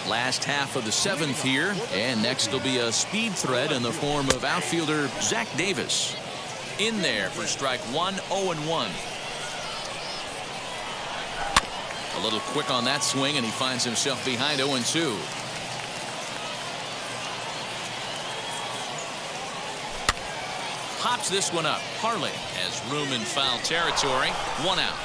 Speaker 2: Last half of the 7th here, and next will be a speed threat in the form of outfielder Zach Davis. In there for strike 1, 0-1. A little quick on that swing, and he finds himself behind 0-2. Pops this one up. Harley has room in foul territory. 1 out.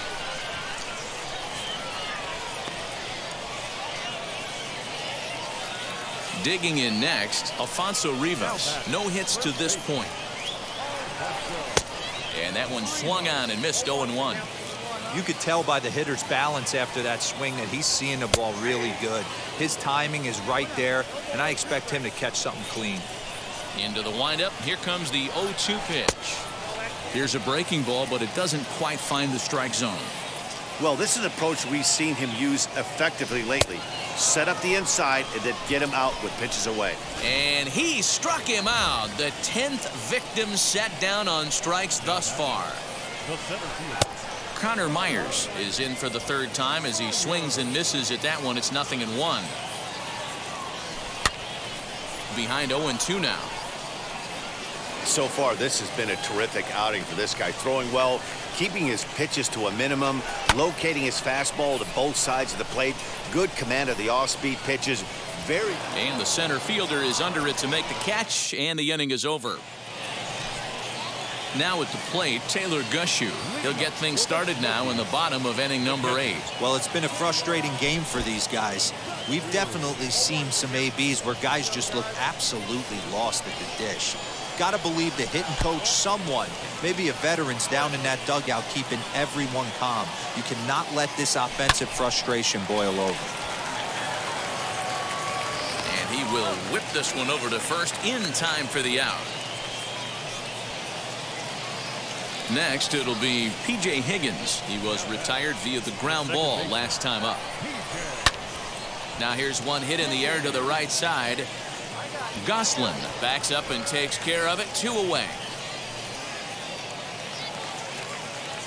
Speaker 2: Digging in next, Alfonso Rivas. No hits to this point. And that one swung on and missed 0-1.
Speaker 4: You could tell by the hitter's balance after that swing that he's seeing the ball really good. His timing is right there, and I expect him to catch something clean.
Speaker 2: Into the windup. Here comes the 0-2 pitch. Here's a breaking ball, but it doesn't quite find the strike zone.
Speaker 5: Well, this is an approach we've seen him use effectively lately. Set up the inside and then get him out with pitches away.
Speaker 2: And he struck him out. The 10th victim set down on strikes thus far. Connor Myers is in for the 3rd time as he swings and misses at that one. It's 0-1. Behind 0-2 now.
Speaker 5: So far, this has been a terrific outing for this guy. Throwing well, keeping his pitches to a minimum, locating his fastball to both sides of the plate. Good command of the off-speed pitches. And
Speaker 2: the center fielder is under it to make the catch, and the inning is over. Now at the plate, Taylor Gushu. He'll get things started now in the bottom of inning number 8.
Speaker 4: Well, it's been a frustrating game for these guys. We've definitely seen some ABs where guys just look absolutely lost at the dish. Got to believe the hitting coach, someone, maybe a veteran's down in that dugout keeping everyone calm. You cannot let this offensive frustration boil over.
Speaker 2: And he will whip this one over to first in time for the out. Next, it'll be P.J. Higgins. He was retired via the ground ball last time up. Now here's one hit in the air to the right side. Goslin backs up and takes care of it. 2 away.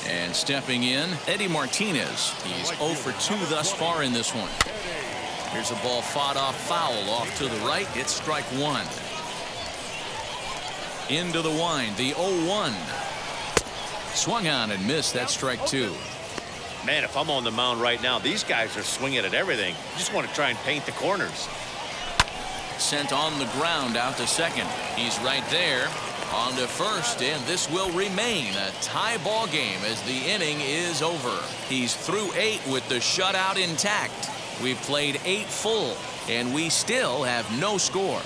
Speaker 2: And stepping in, Eddie Martinez. He's 0 for 2 thus far in this one. Here's a ball fought off foul off to the right. It's strike 1. Into the wind, the 0-1. Swung on and missed. That's strike 2.
Speaker 5: Man, if I'm on the mound right now, these guys are swinging at everything. Just want to try and paint the corners.
Speaker 2: Sent on the ground out to second. He's right there. On to first, and this will remain a tie ball game as the inning is over. He's through 8 with the shutout intact. We've played 8 full, and we still have no score.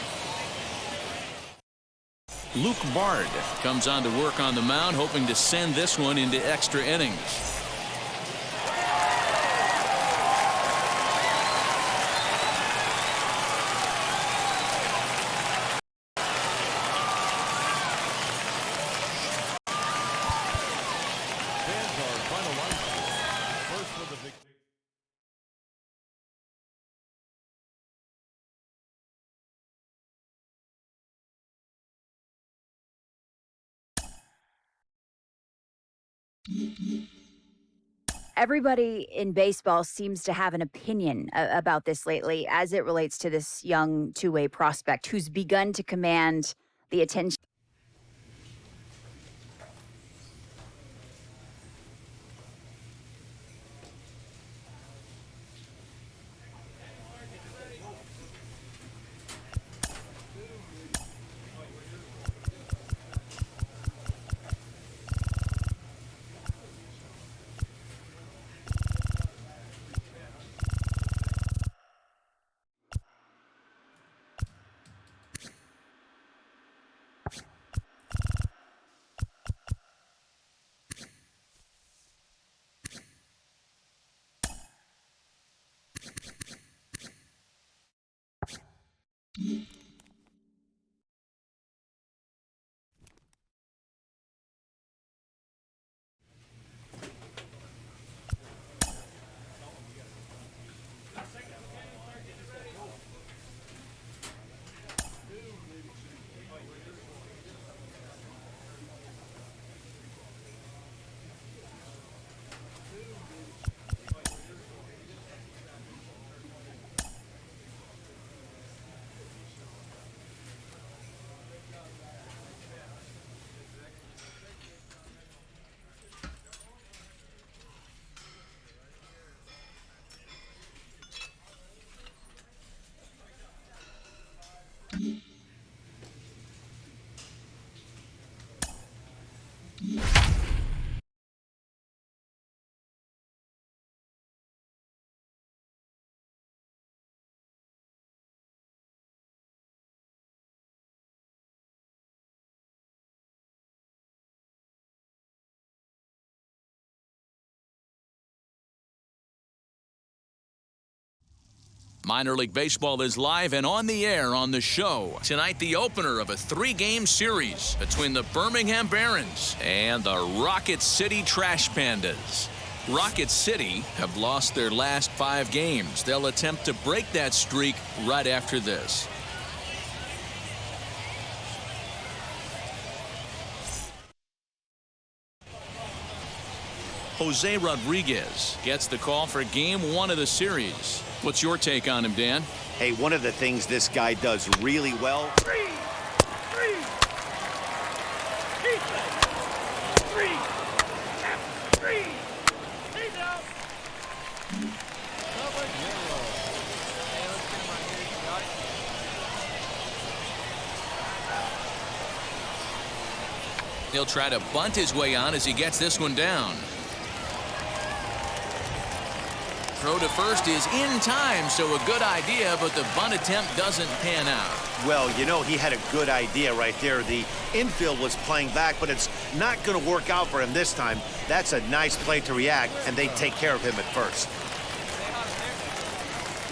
Speaker 2: Luke Bard comes on to work on the mound, hoping to send this one into extra innings.
Speaker 8: Everybody in baseball seems to have an opinion about this lately as it relates to this young two-way prospect who's begun to command the attention.
Speaker 2: Minor League Baseball is live and on the air on the show. Tonight, the opener of a 3-game series between the Birmingham Barons and the Rocket City Trash Pandas. Rocket City have lost their last 5 games. They'll attempt to break that streak right after this. Jose Rodriguez gets the call for game 1 of the series. What's your take on him, Dan?
Speaker 5: Hey, one of the things this guy does really well.
Speaker 2: He'll try to bunt his way on as he gets this one down. Throw to first is in time, so a good idea, but the bunt attempt doesn't pan out.
Speaker 5: Well, you know, he had a good idea right there. The infield was playing back, but it's not going to work out for him this time. That's a nice play to react, and they take care of him at first.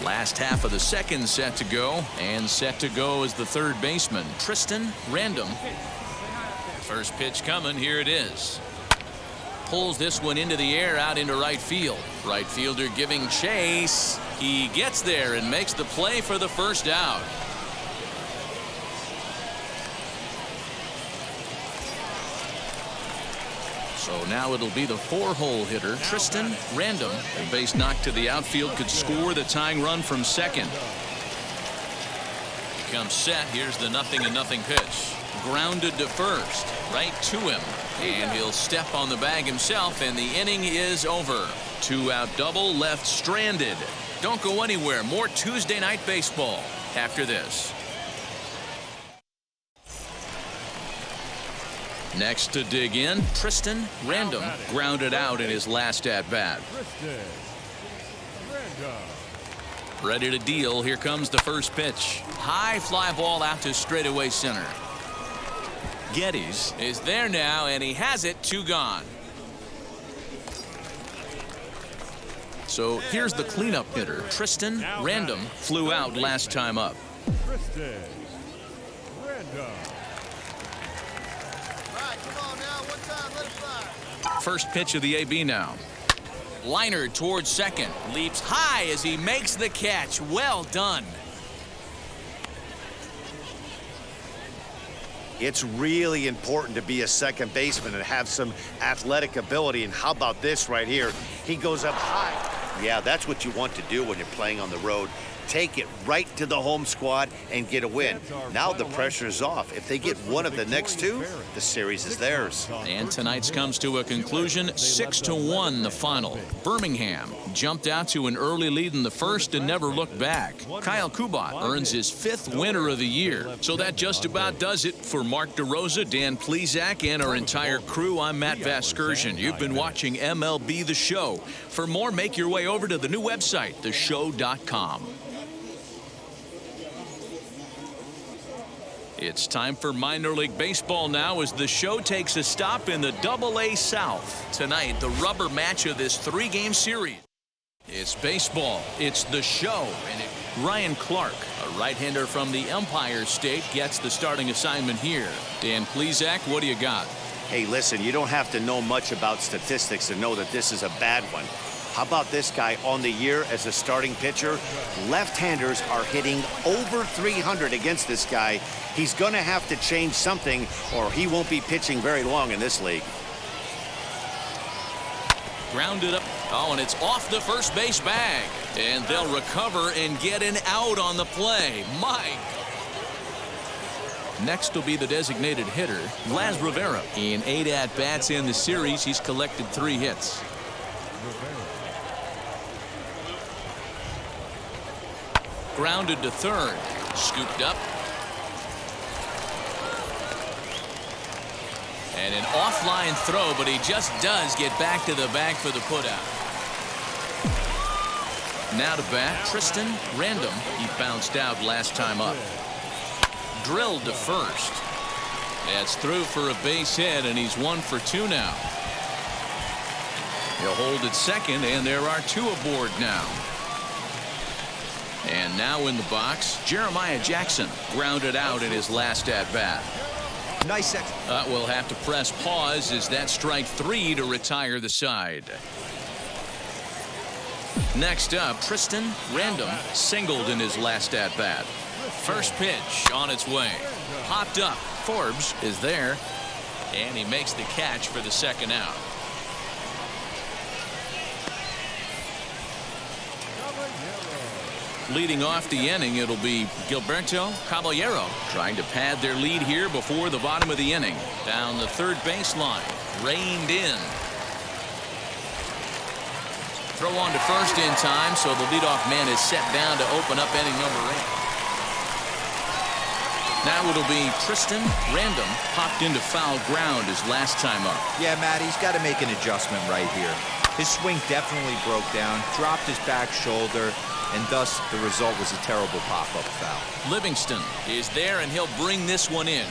Speaker 2: Last half of the second set to go, and set to go is the third baseman, Tristan Random. First pitch coming, here it is. Pulls this one into the air out into right field. Right fielder giving chase. He gets there and makes the play for the first out. So now it'll be the 4-hole hitter, Tristan Random. A base knock to the outfield could score the tying run from second. He comes set. Here's the 0-0 pitch. Grounded to first, right to him, and he'll step on the bag himself, and the inning is over. 2-out double left stranded. Don't go anywhere. More Tuesday Night Baseball after this. Next to dig in, Tristan Random grounded out in his last at-bat. Ready to deal. Here comes the first pitch. High fly ball out to straightaway center. Geddes is there now, and he has it. 2 gone. So here's the cleanup hitter. Tristan Random flew out last time up. First pitch of the AB now. Liner towards second. Leaps high as he makes the catch. Well done.
Speaker 5: It's really important to be a second baseman and have some athletic ability. And how about this right here? He goes up high. Yeah, that's what you want to do when you're playing on the road. Take it right to the home squad and get a win. Now the pressure is off. If they get one of the next 2, the series is theirs.
Speaker 2: And tonight's comes to a conclusion. 6-1 the final. Birmingham jumped out to an early lead in the first and never looked back. Kyle Kubat earns his 5th winner of the year. So that just about does it. For Mark DeRosa, Dan Plesac, and our entire crew, I'm Matt Vasgersian. You've been watching MLB The Show. For more, make your way over to the new website, theshow.com. It's time for minor league baseball now as the show takes a stop in the AA South. Tonight, the rubber match of this 3-game series. It's baseball. It's the show. And Ryan Clark, a right-hander from the Empire State, gets the starting assignment here. Dan Plesac, what do you got?
Speaker 5: Hey, listen, you don't have to know much about statistics to know that this is a bad one. How about this guy on the year as a starting pitcher? Left-handers are hitting over 300 against this guy. He's going to have to change something or he won't be pitching very long in this league.
Speaker 2: Grounded up. Oh, and it's off the first base bag. And they'll recover and get an out on the play. Mike. Next will be the designated hitter, Laz Rivera. In 8 at-bats in the series, he's collected 3 hits. Grounded to third. Scooped up. And an offline throw, but he just does get back to the bag for the putout. Now to bat, Tristan Random. He bounced out last time up. Drilled to first. That's through for a base hit, and he's 1 for 2 now. He'll hold at second, and there are 2 aboard now. And And now in the box, Jeremiah Jackson grounded out in his last at-bat.
Speaker 4: Nice.
Speaker 2: We'll have to press pause as that strike 3 to retire the side. Next up, Tristan Random singled in his last at-bat. First pitch on its way. Popped up. Forbes is there, and he makes the catch for the second out. Leading off the inning, it'll be Gilberto Caballero trying to pad their lead here before the bottom of the inning. Down the third baseline, reined in. Throw on to first in time, so the leadoff man is set down to open up inning number 8. Now it'll be Tristan Random, popped into foul ground his last time up.
Speaker 4: Yeah, Matt, he's got to make an adjustment right here. His swing definitely broke down, dropped his back shoulder, and thus the result was a terrible pop-up foul.
Speaker 2: Livingston is there, and he'll bring this one in.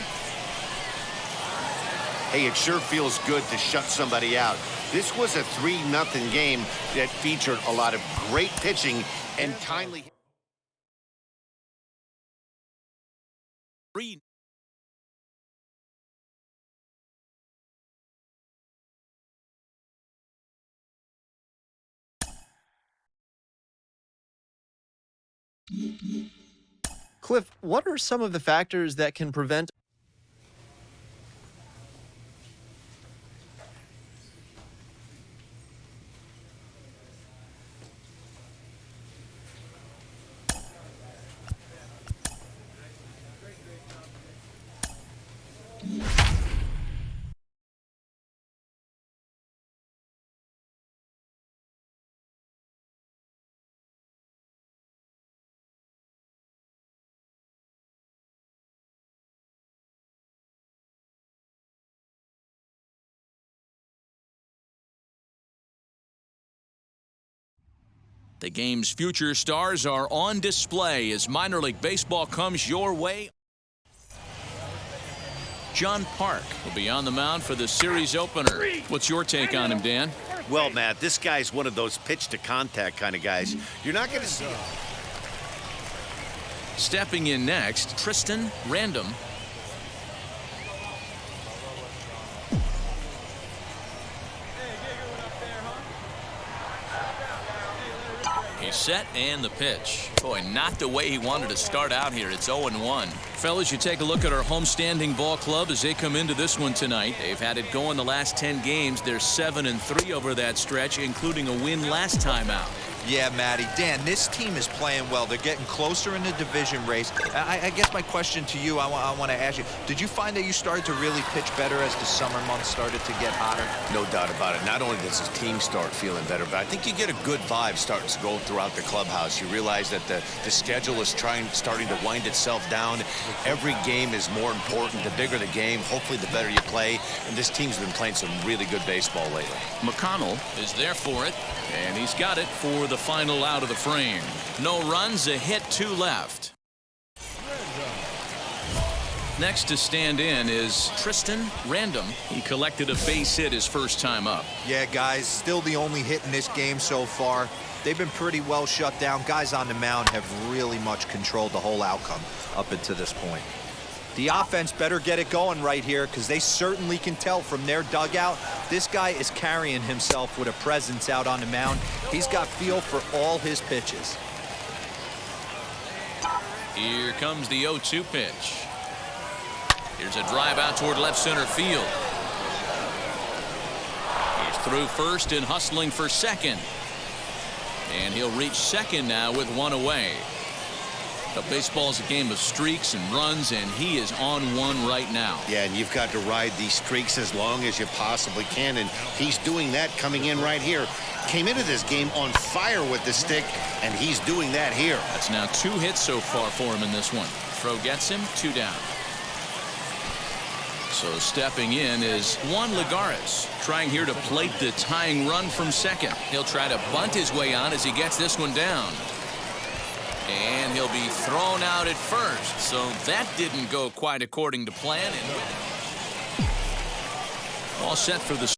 Speaker 5: Hey, it sure feels good to shut somebody out. This was a 3-0 game that featured a lot of great pitching and timely.
Speaker 6: Cliff, what are some of the factors that can prevent
Speaker 2: The game's future stars are on display as minor league baseball comes your way. John Park will be on the mound for the series opener. What's your take on him, Dan?
Speaker 5: Well, Matt, this guy's one of those pitch-to-contact kind of guys. You're not going to see it.
Speaker 2: Stepping in next, Tristan Random. He's set, and the pitch. Boy, not the way he wanted to start out here. It's 0-1. Fellas, you take a look at our homestanding ball club as they come into this one tonight. They've had it going the last 10 games. They're 7-3 over that stretch, including a win last time out.
Speaker 4: Yeah, Matty. Dan, this team is playing well. They're getting closer in the division race. I guess my question to you, I want to ask you, did you find that you started to really pitch better as the summer months started to get hotter?
Speaker 5: No doubt about it. Not only does his team start feeling better, but I think you get a good vibe starting to go throughout the clubhouse. You realize that the schedule is starting to wind itself down. Every game is more important. The bigger the game, hopefully the better you play. And this team's been playing some really good baseball lately.
Speaker 2: McConnell is there for it, and he's got it for the final out of the frame. No runs, a hit, 2 left. Next to stand in is Tristan Random. He collected a base hit his first time up.
Speaker 4: Yeah, guys, still the only hit in this game so far. They've been pretty well shut down. Guys on the mound have really much controlled the whole outcome up until this point. The offense better get it going right here because they certainly can tell from their dugout this guy is carrying himself with a presence out on the mound. He's got feel for all his pitches.
Speaker 2: Here comes the 0-2 pitch. Here's a drive out toward left center field. He's through first and hustling for second. And he'll reach second now with 1 away. But baseball's a game of streaks and runs, and he is on one right now.
Speaker 5: Yeah, and you've got to ride these streaks as long as you possibly can, and he's doing that coming in right here. Came into this game on fire with the stick, and he's doing that here.
Speaker 2: That's now 2 hits so far for him in this one. Throw gets him, 2 down. So stepping in is Juan Lagares, trying here to plate the tying run from second. He'll try to bunt his way on as he gets this one down. And he'll be thrown out at first. So that didn't go quite according to plan. And all set for the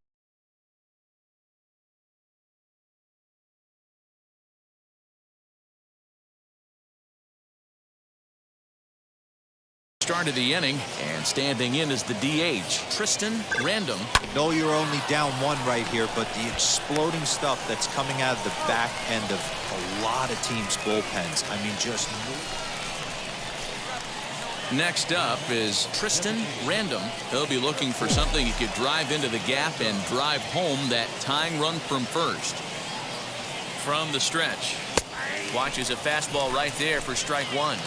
Speaker 2: start of the inning, and standing in is the DH, Tristan Random.
Speaker 4: No, you're only down one right here, but the exploding stuff that's coming out of the back end of a lot of teams' bullpens. I mean, just...
Speaker 2: Next up is Tristan Random. He'll be looking for something he could drive into the gap and drive home that tying run from first. From the stretch. Watches a fastball right there for strike one.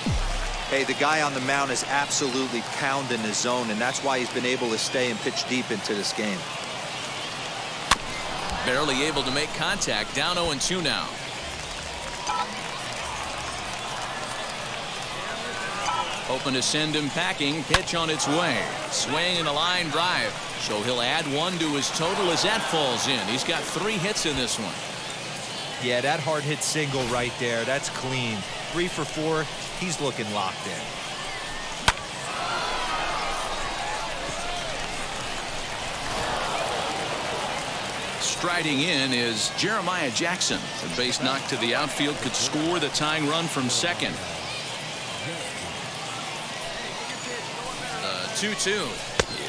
Speaker 4: Hey, the guy on the mound is absolutely pounding his zone, and that's why he's been able to stay and pitch deep into this game.
Speaker 2: Barely able to make contact. Down 0-2 now. Hoping to send him packing. Pitch on its way. Swing and a line drive. So he'll add one to his total as that falls in. He's got 3 hits in this one.
Speaker 4: Yeah, that hard hit single right there. That's clean. 3 for 4. He's looking locked in.
Speaker 2: Striding in is Jeremiah Jackson. The base knock to the outfield could score the tying run from second. 2-2.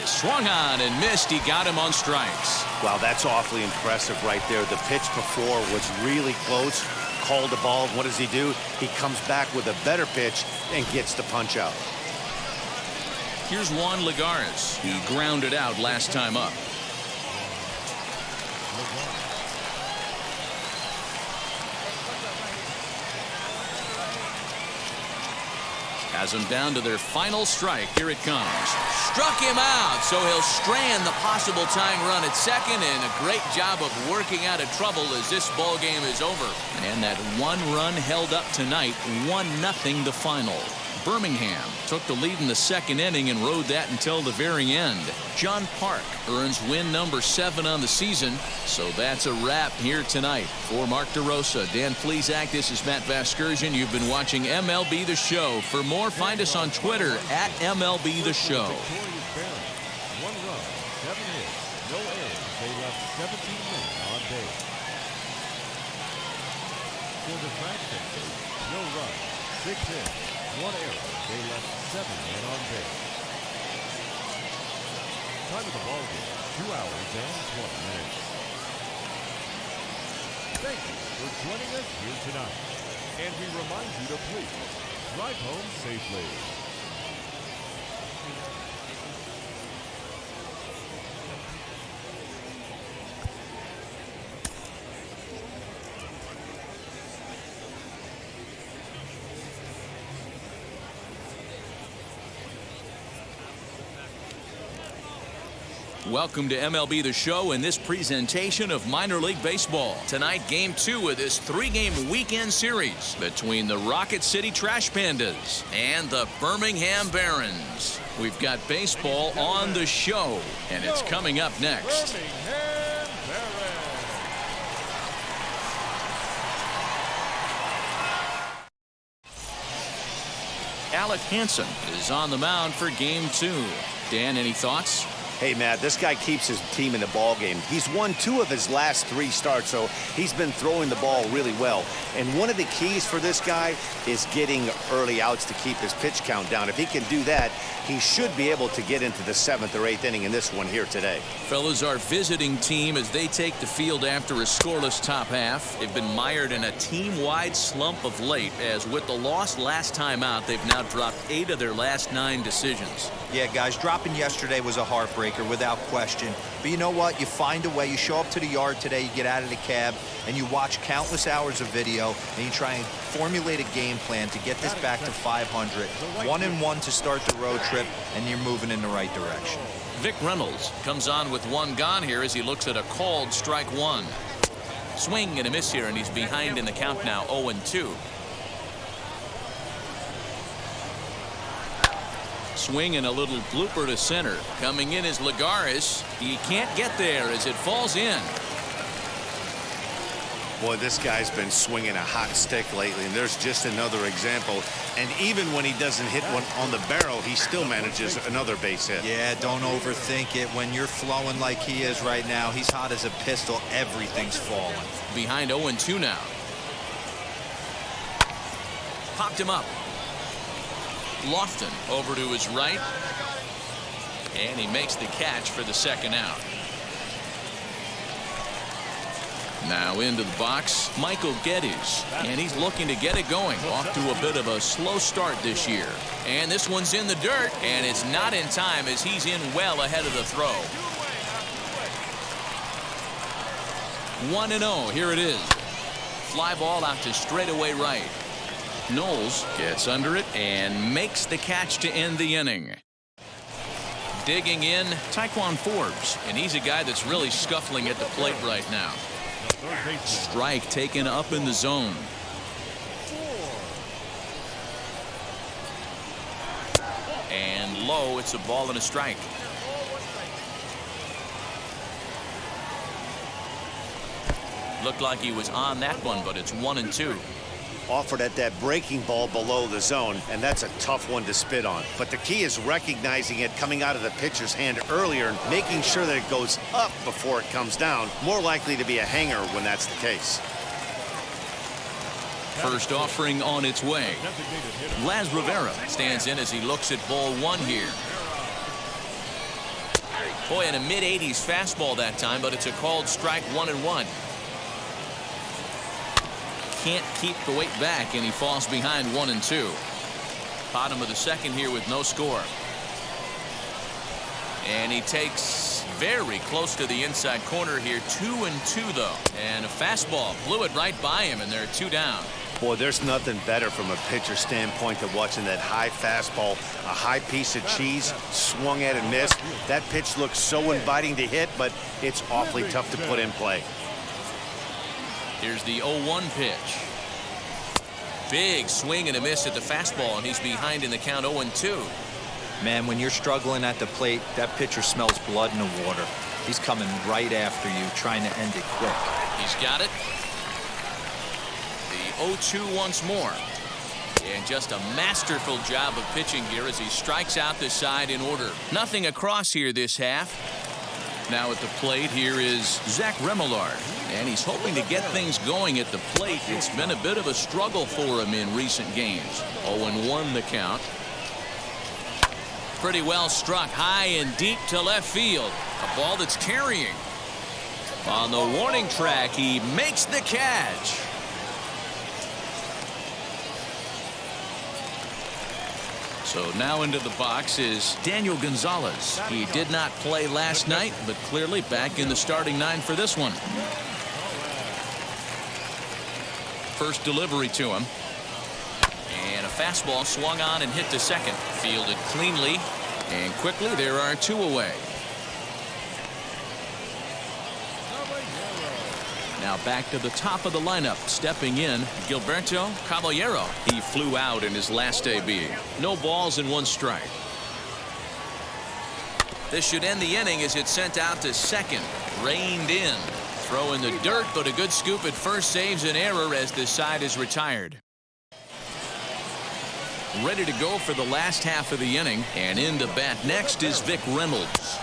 Speaker 2: Swung on and missed. He got him on strikes.
Speaker 5: Wow, that's awfully impressive right there. The pitch before was really close. Called the ball. What does he do? He comes back with a better pitch and gets the punch out.
Speaker 2: Here's Juan Lagares. He grounded out last time up. Has them down to their final strike. Here it comes. Struck him out, so he'll strand the possible tying run at second, and a great job of working out of trouble as this ball game is over. And that one run held up tonight, 1-0 the final. Birmingham took the lead in the second inning and rode that until the very end. John Park earns win number 7 on the season. So that's a wrap here tonight. For Mark DeRosa, Dan Plesac, this is Matt Vasgersian. You've been watching MLB The Show. For more, find us on Twitter at MLB The Show.
Speaker 3: 1 run, 7 hits, no errors. They left 17 men on base. For the track section, no run, 6 hits, 1 error. They left 7 men on base. Time of the ball game, 2 hours and 20 minutes. Thank you for joining us here tonight. And we remind you to please drive home safely.
Speaker 2: Welcome to MLB The Show and this presentation of minor league baseball. Tonight, game 2 of this 3-game weekend series between the Rocket City Trash Pandas and the Birmingham Barons. We've got baseball on the show, and it's coming up next.
Speaker 3: Birmingham Barons.
Speaker 2: Alec Hansen is on the mound for game 2. Dan, any thoughts?
Speaker 5: Hey, Matt, this guy keeps his team in the ball game. He's won 2 of his last 3 starts, so he's been throwing the ball really well. And one of the keys for this guy is getting early outs to keep his pitch count down. If he can do that, he should be able to get into the 7th or 8th inning in this one here today.
Speaker 2: Fellas, our visiting team as they take the field after a scoreless top half. They've been mired in a team-wide slump of late, as with the loss last time out, they've now dropped 8 of their last 9 decisions.
Speaker 4: Yeah, guys, dropping yesterday was a heartbreaker without question. But you know what? You find a way. You show up to the yard today, you get out of the cab, and you watch countless hours of video, and you try and formulate a game plan to get this back to 500. 1-1 to start the road trip, and you're moving in the right direction.
Speaker 2: Vic Reynolds comes on with 1 gone here as he looks at a called strike 1. Swing and a miss here, and he's behind in the count now, 0-2. Swing and a little blooper to center. Coming in is Lagares. He can't get there as it falls in.
Speaker 5: Boy, this guy's been swinging a hot stick lately, and there's just another example. And even when he doesn't hit one on the barrel, he still manages another base hit.
Speaker 4: Yeah, don't overthink it. When you're flowing like he is right now, he's hot as a pistol. Everything's falling.
Speaker 2: Behind 0-2 now. Popped him up. Lofton over to his right. And he makes the catch for the second out. Now into the box, Michael Geddes, and he's looking to get it going. Off to a bit of a slow start this year. And this one's in the dirt, and it's not in time as he's in well ahead of the throw. 1-0, here it is. Fly ball out to straightaway right. Knowles gets under it and makes the catch to end the inning. Digging in, Taekwon Forbes, and he's a guy that's really scuffling at the plate right now. Strike taken up in the zone. And low, it's a ball and a strike. Looked like he was on that one, but it's 1-2.
Speaker 5: Offered at that breaking ball below the zone, and that's a tough one to spit on. But the key is recognizing it coming out of the pitcher's hand earlier and making sure that it goes up before it comes down. More likely to be a hanger when that's the case.
Speaker 2: First offering on its way. Laz Rivera stands in as he looks at ball one here. Boy, in a mid-80s fastball that time, but it's a called strike, 1-1. Can't keep the weight back, and he falls behind 1-2. Bottom of the second here with no score. And he takes very close to the inside corner here. 2-2 though. And a fastball blew it right by him, and they're 2 down.
Speaker 5: Boy, there's nothing better from a pitcher standpoint than watching that high fastball, a high piece of cheese, swung at and missed. That pitch looks so inviting to hit, but it's awfully tough to put in play.
Speaker 2: Here's the 0-1 pitch. Big swing and a miss at the fastball, and he's behind in the count 0-2.
Speaker 4: Man, when you're struggling at the plate, that pitcher smells blood in the water. He's coming right after you, trying to end it quick.
Speaker 2: He's got it. The 0-2 once more. And just a masterful job of pitching here as he strikes out the side in order. Nothing across here this half. Now at the plate here is Zach Remillard, and he's hoping to get things going at the plate. It's been a bit of a struggle for him in recent games. 0-1 the count. Pretty well struck high and deep to left field. A ball that's carrying. On the warning track, he makes the catch. So now into the box is Daniel Gonzalez. He did not play last night, but clearly back in the starting 9 for this one. First delivery to him. And a fastball swung on and hit to second. Fielded cleanly and quickly. There are 2 away. Now back to the top of the lineup. Stepping in, Gilberto Caballero. He flew out in his last AB. No balls and 1 strike. This should end the inning as it's sent out to second. Reined in. Throw in the dirt, but a good scoop at first saves an error as this side is retired. Ready to go for the last half of the inning, and in to bat next is Vic Reynolds.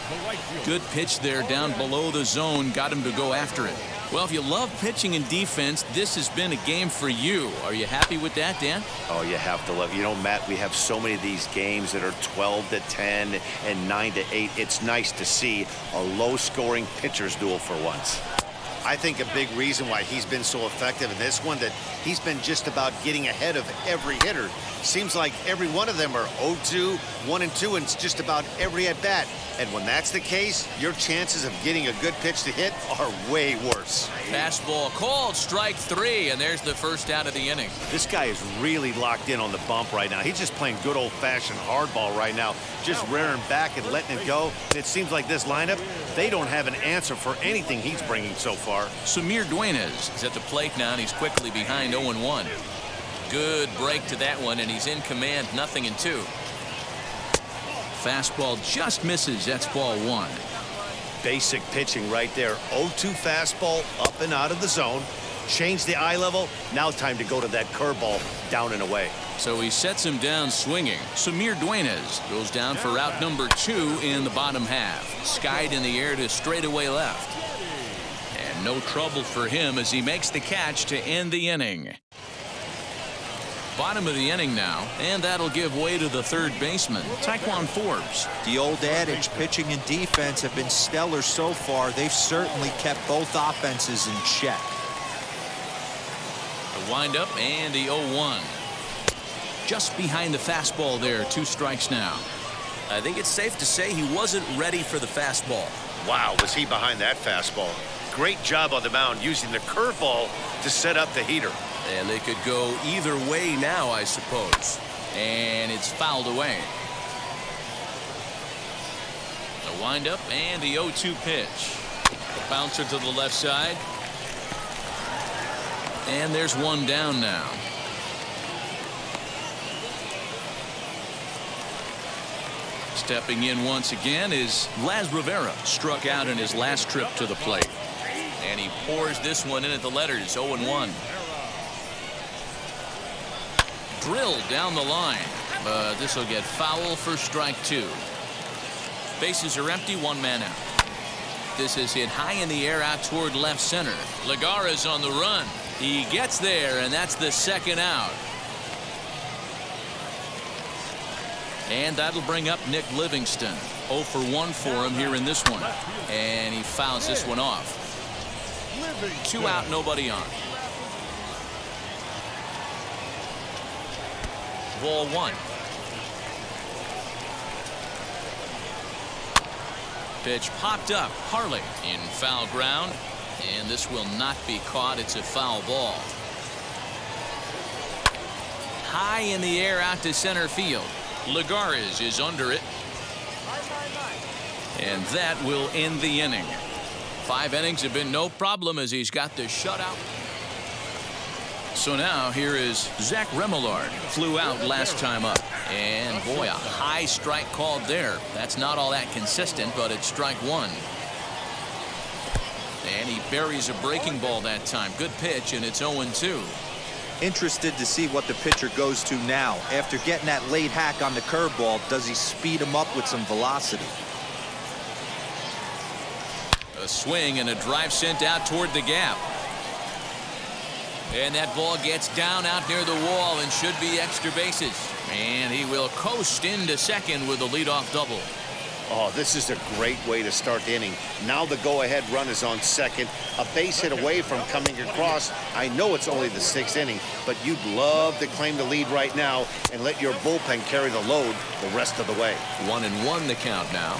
Speaker 2: Good pitch there down below the zone, got him to go after it. Well, if you love pitching and defense, this has been a game for you. Are you happy with that, Dan?
Speaker 5: Oh, you have to love it. You know, Matt, we have so many of these games that are 12-10 and 9-8. It's nice to see a low-scoring pitcher's duel for once. I think a big reason why he's been so effective in this one, that he's been just about getting ahead of every hitter. Seems like every one of them are 0-2, 1-2, and it's just about every at-bat. And when that's the case, your chances of getting a good pitch to hit are way worse.
Speaker 2: Fastball called, strike 3, and there's the first out of the inning.
Speaker 5: This guy is really locked in on the bump right now. He's just playing good old-fashioned hardball right now, just rearing back and letting it go. And it seems like this lineup, they don't have an answer for anything he's bringing so far.
Speaker 2: Samir Duenas is at the plate now, and he's quickly behind 0-1. Good break to that one, and he's in command, 0-2. Fastball just misses. That's ball 1.
Speaker 5: Basic pitching right there. 0-2 fastball up and out of the zone. Change the eye level. Now time to go to that curveball down and away.
Speaker 2: So he sets him down swinging. Samir Duenas goes down for out number 2 in the bottom half. Skied in the air to straightaway left. And no trouble for him as he makes the catch to end the inning. Bottom of the inning now, and that'll give way to the third baseman, Taekwon Forbes.
Speaker 4: The old adage, pitching and defense have been stellar so far. They've certainly kept both offenses in check.
Speaker 2: The windup and the 0-1. Just behind the fastball there, 2 strikes now.
Speaker 9: I think it's safe to say he wasn't ready for the fastball.
Speaker 5: Wow, was he behind that fastball. Great job on the mound using the curveball to set up the heater.
Speaker 9: And they could go either way now, I suppose.
Speaker 2: And it's fouled away. The windup and the 0-2 pitch. The bouncer to the left side. And there's one down now. Stepping in once again is Laz Rivera. Struck out in his last trip to the plate. And he pours this one in at the letters, 0-1. Drilled down the line, but this will get foul for strike 2. Bases are empty, 1 man out. This is hit high in the air out toward left center. Lagares on the run. He gets there, and that's the second out. And that'll bring up Nick Livingston. 0 for 1 for him here in this one. And he fouls this one off. 2 out, nobody on. Ball 1. Pitch popped up. Harley in foul ground. And this will not be caught. It's a foul ball. High in the air out to center field. Lagares is under it. And that will end the inning. 5 innings have been no problem as he's got the shutout. So now here is Zach Remillard. Flew out last time up. And boy, a high strike called there. That's not all that consistent, but it's strike 1. And he buries a breaking ball that time. Good pitch, and it's 0-2.
Speaker 4: Interested to see what the pitcher goes to now. After getting that late hack on the curveball, does he speed him up with some velocity?
Speaker 2: A swing and a drive sent out toward the gap. And that ball gets down out near the wall and should be extra bases. And he will coast into second with a leadoff double.
Speaker 5: Oh, this is a great way to start the inning. Now the go-ahead run is on second. A base hit away from coming across. I know it's only the 6th inning, but you'd love to claim the lead right now and let your bullpen carry the load the rest of the way.
Speaker 2: 1-1 the count now.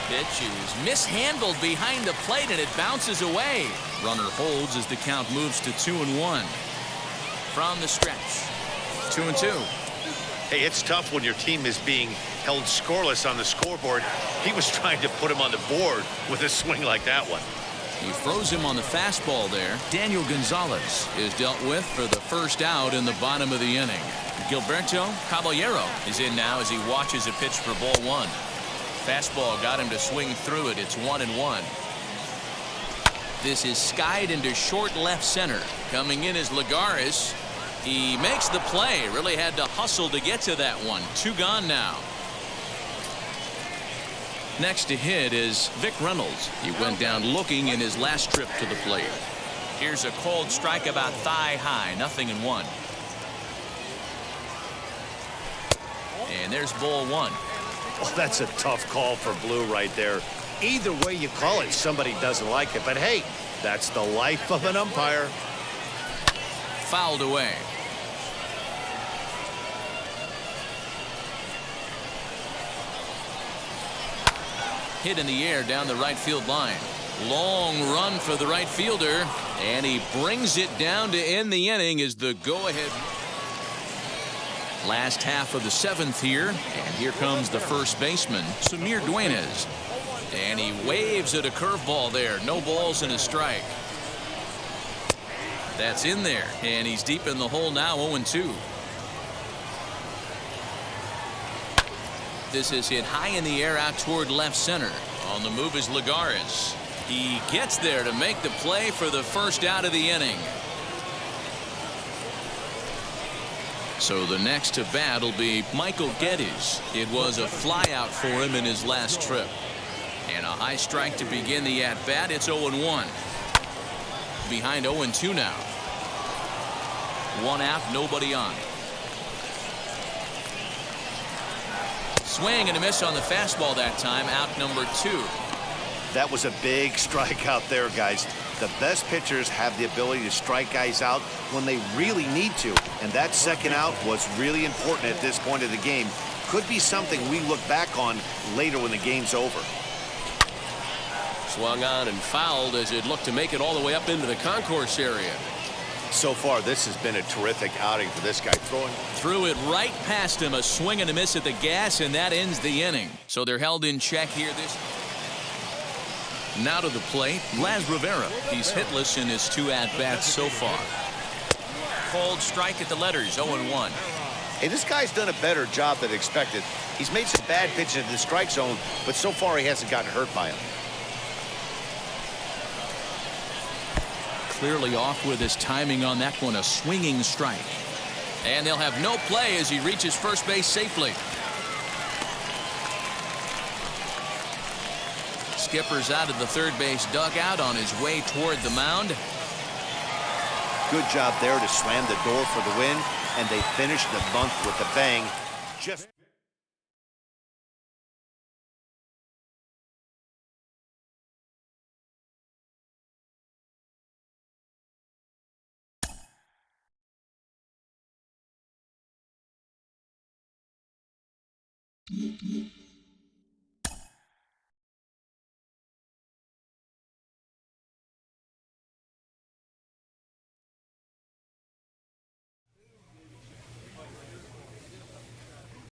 Speaker 2: Pitch is mishandled behind the plate and it bounces away. Runner holds as the count moves to 2-1. From the stretch, 2-2.
Speaker 5: Hey, it's tough when your team is being held scoreless on the scoreboard. He was trying to put him on the board with a swing like that one.
Speaker 2: He throws him on the fastball there. Daniel Gonzalez is dealt with for the first out in the bottom of the inning. Gilberto Caballero is in now as he watches a pitch for ball 1. Fastball got him to swing through it. It's 1-1. This is skied into short left center. Coming in is Lagares. He makes the play. Really had to hustle to get to that one. 2 gone now. Next to hit is Vic Reynolds. He went down looking in his last trip to the plate. Here's a cold strike about thigh high. 0-1. And there's ball 1.
Speaker 5: Well, that's a tough call for Blue right there. Either way you call it, somebody doesn't like it. But hey, that's the life of an umpire.
Speaker 2: Fouled away. Hit in the air down the right field line. Long run for the right fielder. And he brings it down to end the inning as the go-ahead. Last half of the 7th here. And here comes the first baseman, Samir Duenas. And he waves at a curveball there. No balls and a strike. That's in there. And he's deep in the hole now, 0-2. This is hit high in the air out toward left center. On the move is Lagares. He gets there to make the play for the first out of the inning. So the next to bat will be Michael Geddes. It was a flyout for him in his last trip. And a high strike to begin the at-bat. It's 0-1. Behind 0-2 now. 1 out, nobody on. Swing and a miss on the fastball that time. Out number 2.
Speaker 5: That was a big strikeout there, guys. The best pitchers have the ability to strike guys out when they really need to. And that second out was really important at this point of the game. Could be something we look back on later when the game's over.
Speaker 10: Swung on and fouled as it looked to make it all the way up into the concourse area.
Speaker 5: So far, this has been a terrific outing for this guy.
Speaker 2: Threw it right past him. A swing and a miss at the gas, and that ends the inning. So they're held in check here. Now to the plate, Blas Rivera. He's hitless in his 2 at-bats so far. Cold strike at the letters, 0-1.
Speaker 5: Hey, this guy's done a better job than expected. He's made some bad pitches in the strike zone, but so far he hasn't gotten hurt by them.
Speaker 2: Clearly off with his timing on that one, a swinging strike. And they'll have no play as he reaches first base safely. Skipper's out of the third base dugout on his way toward the mound.
Speaker 5: Good job there to slam the door for the win, and they finished the month with a bang. Just
Speaker 11: Mm-hmm.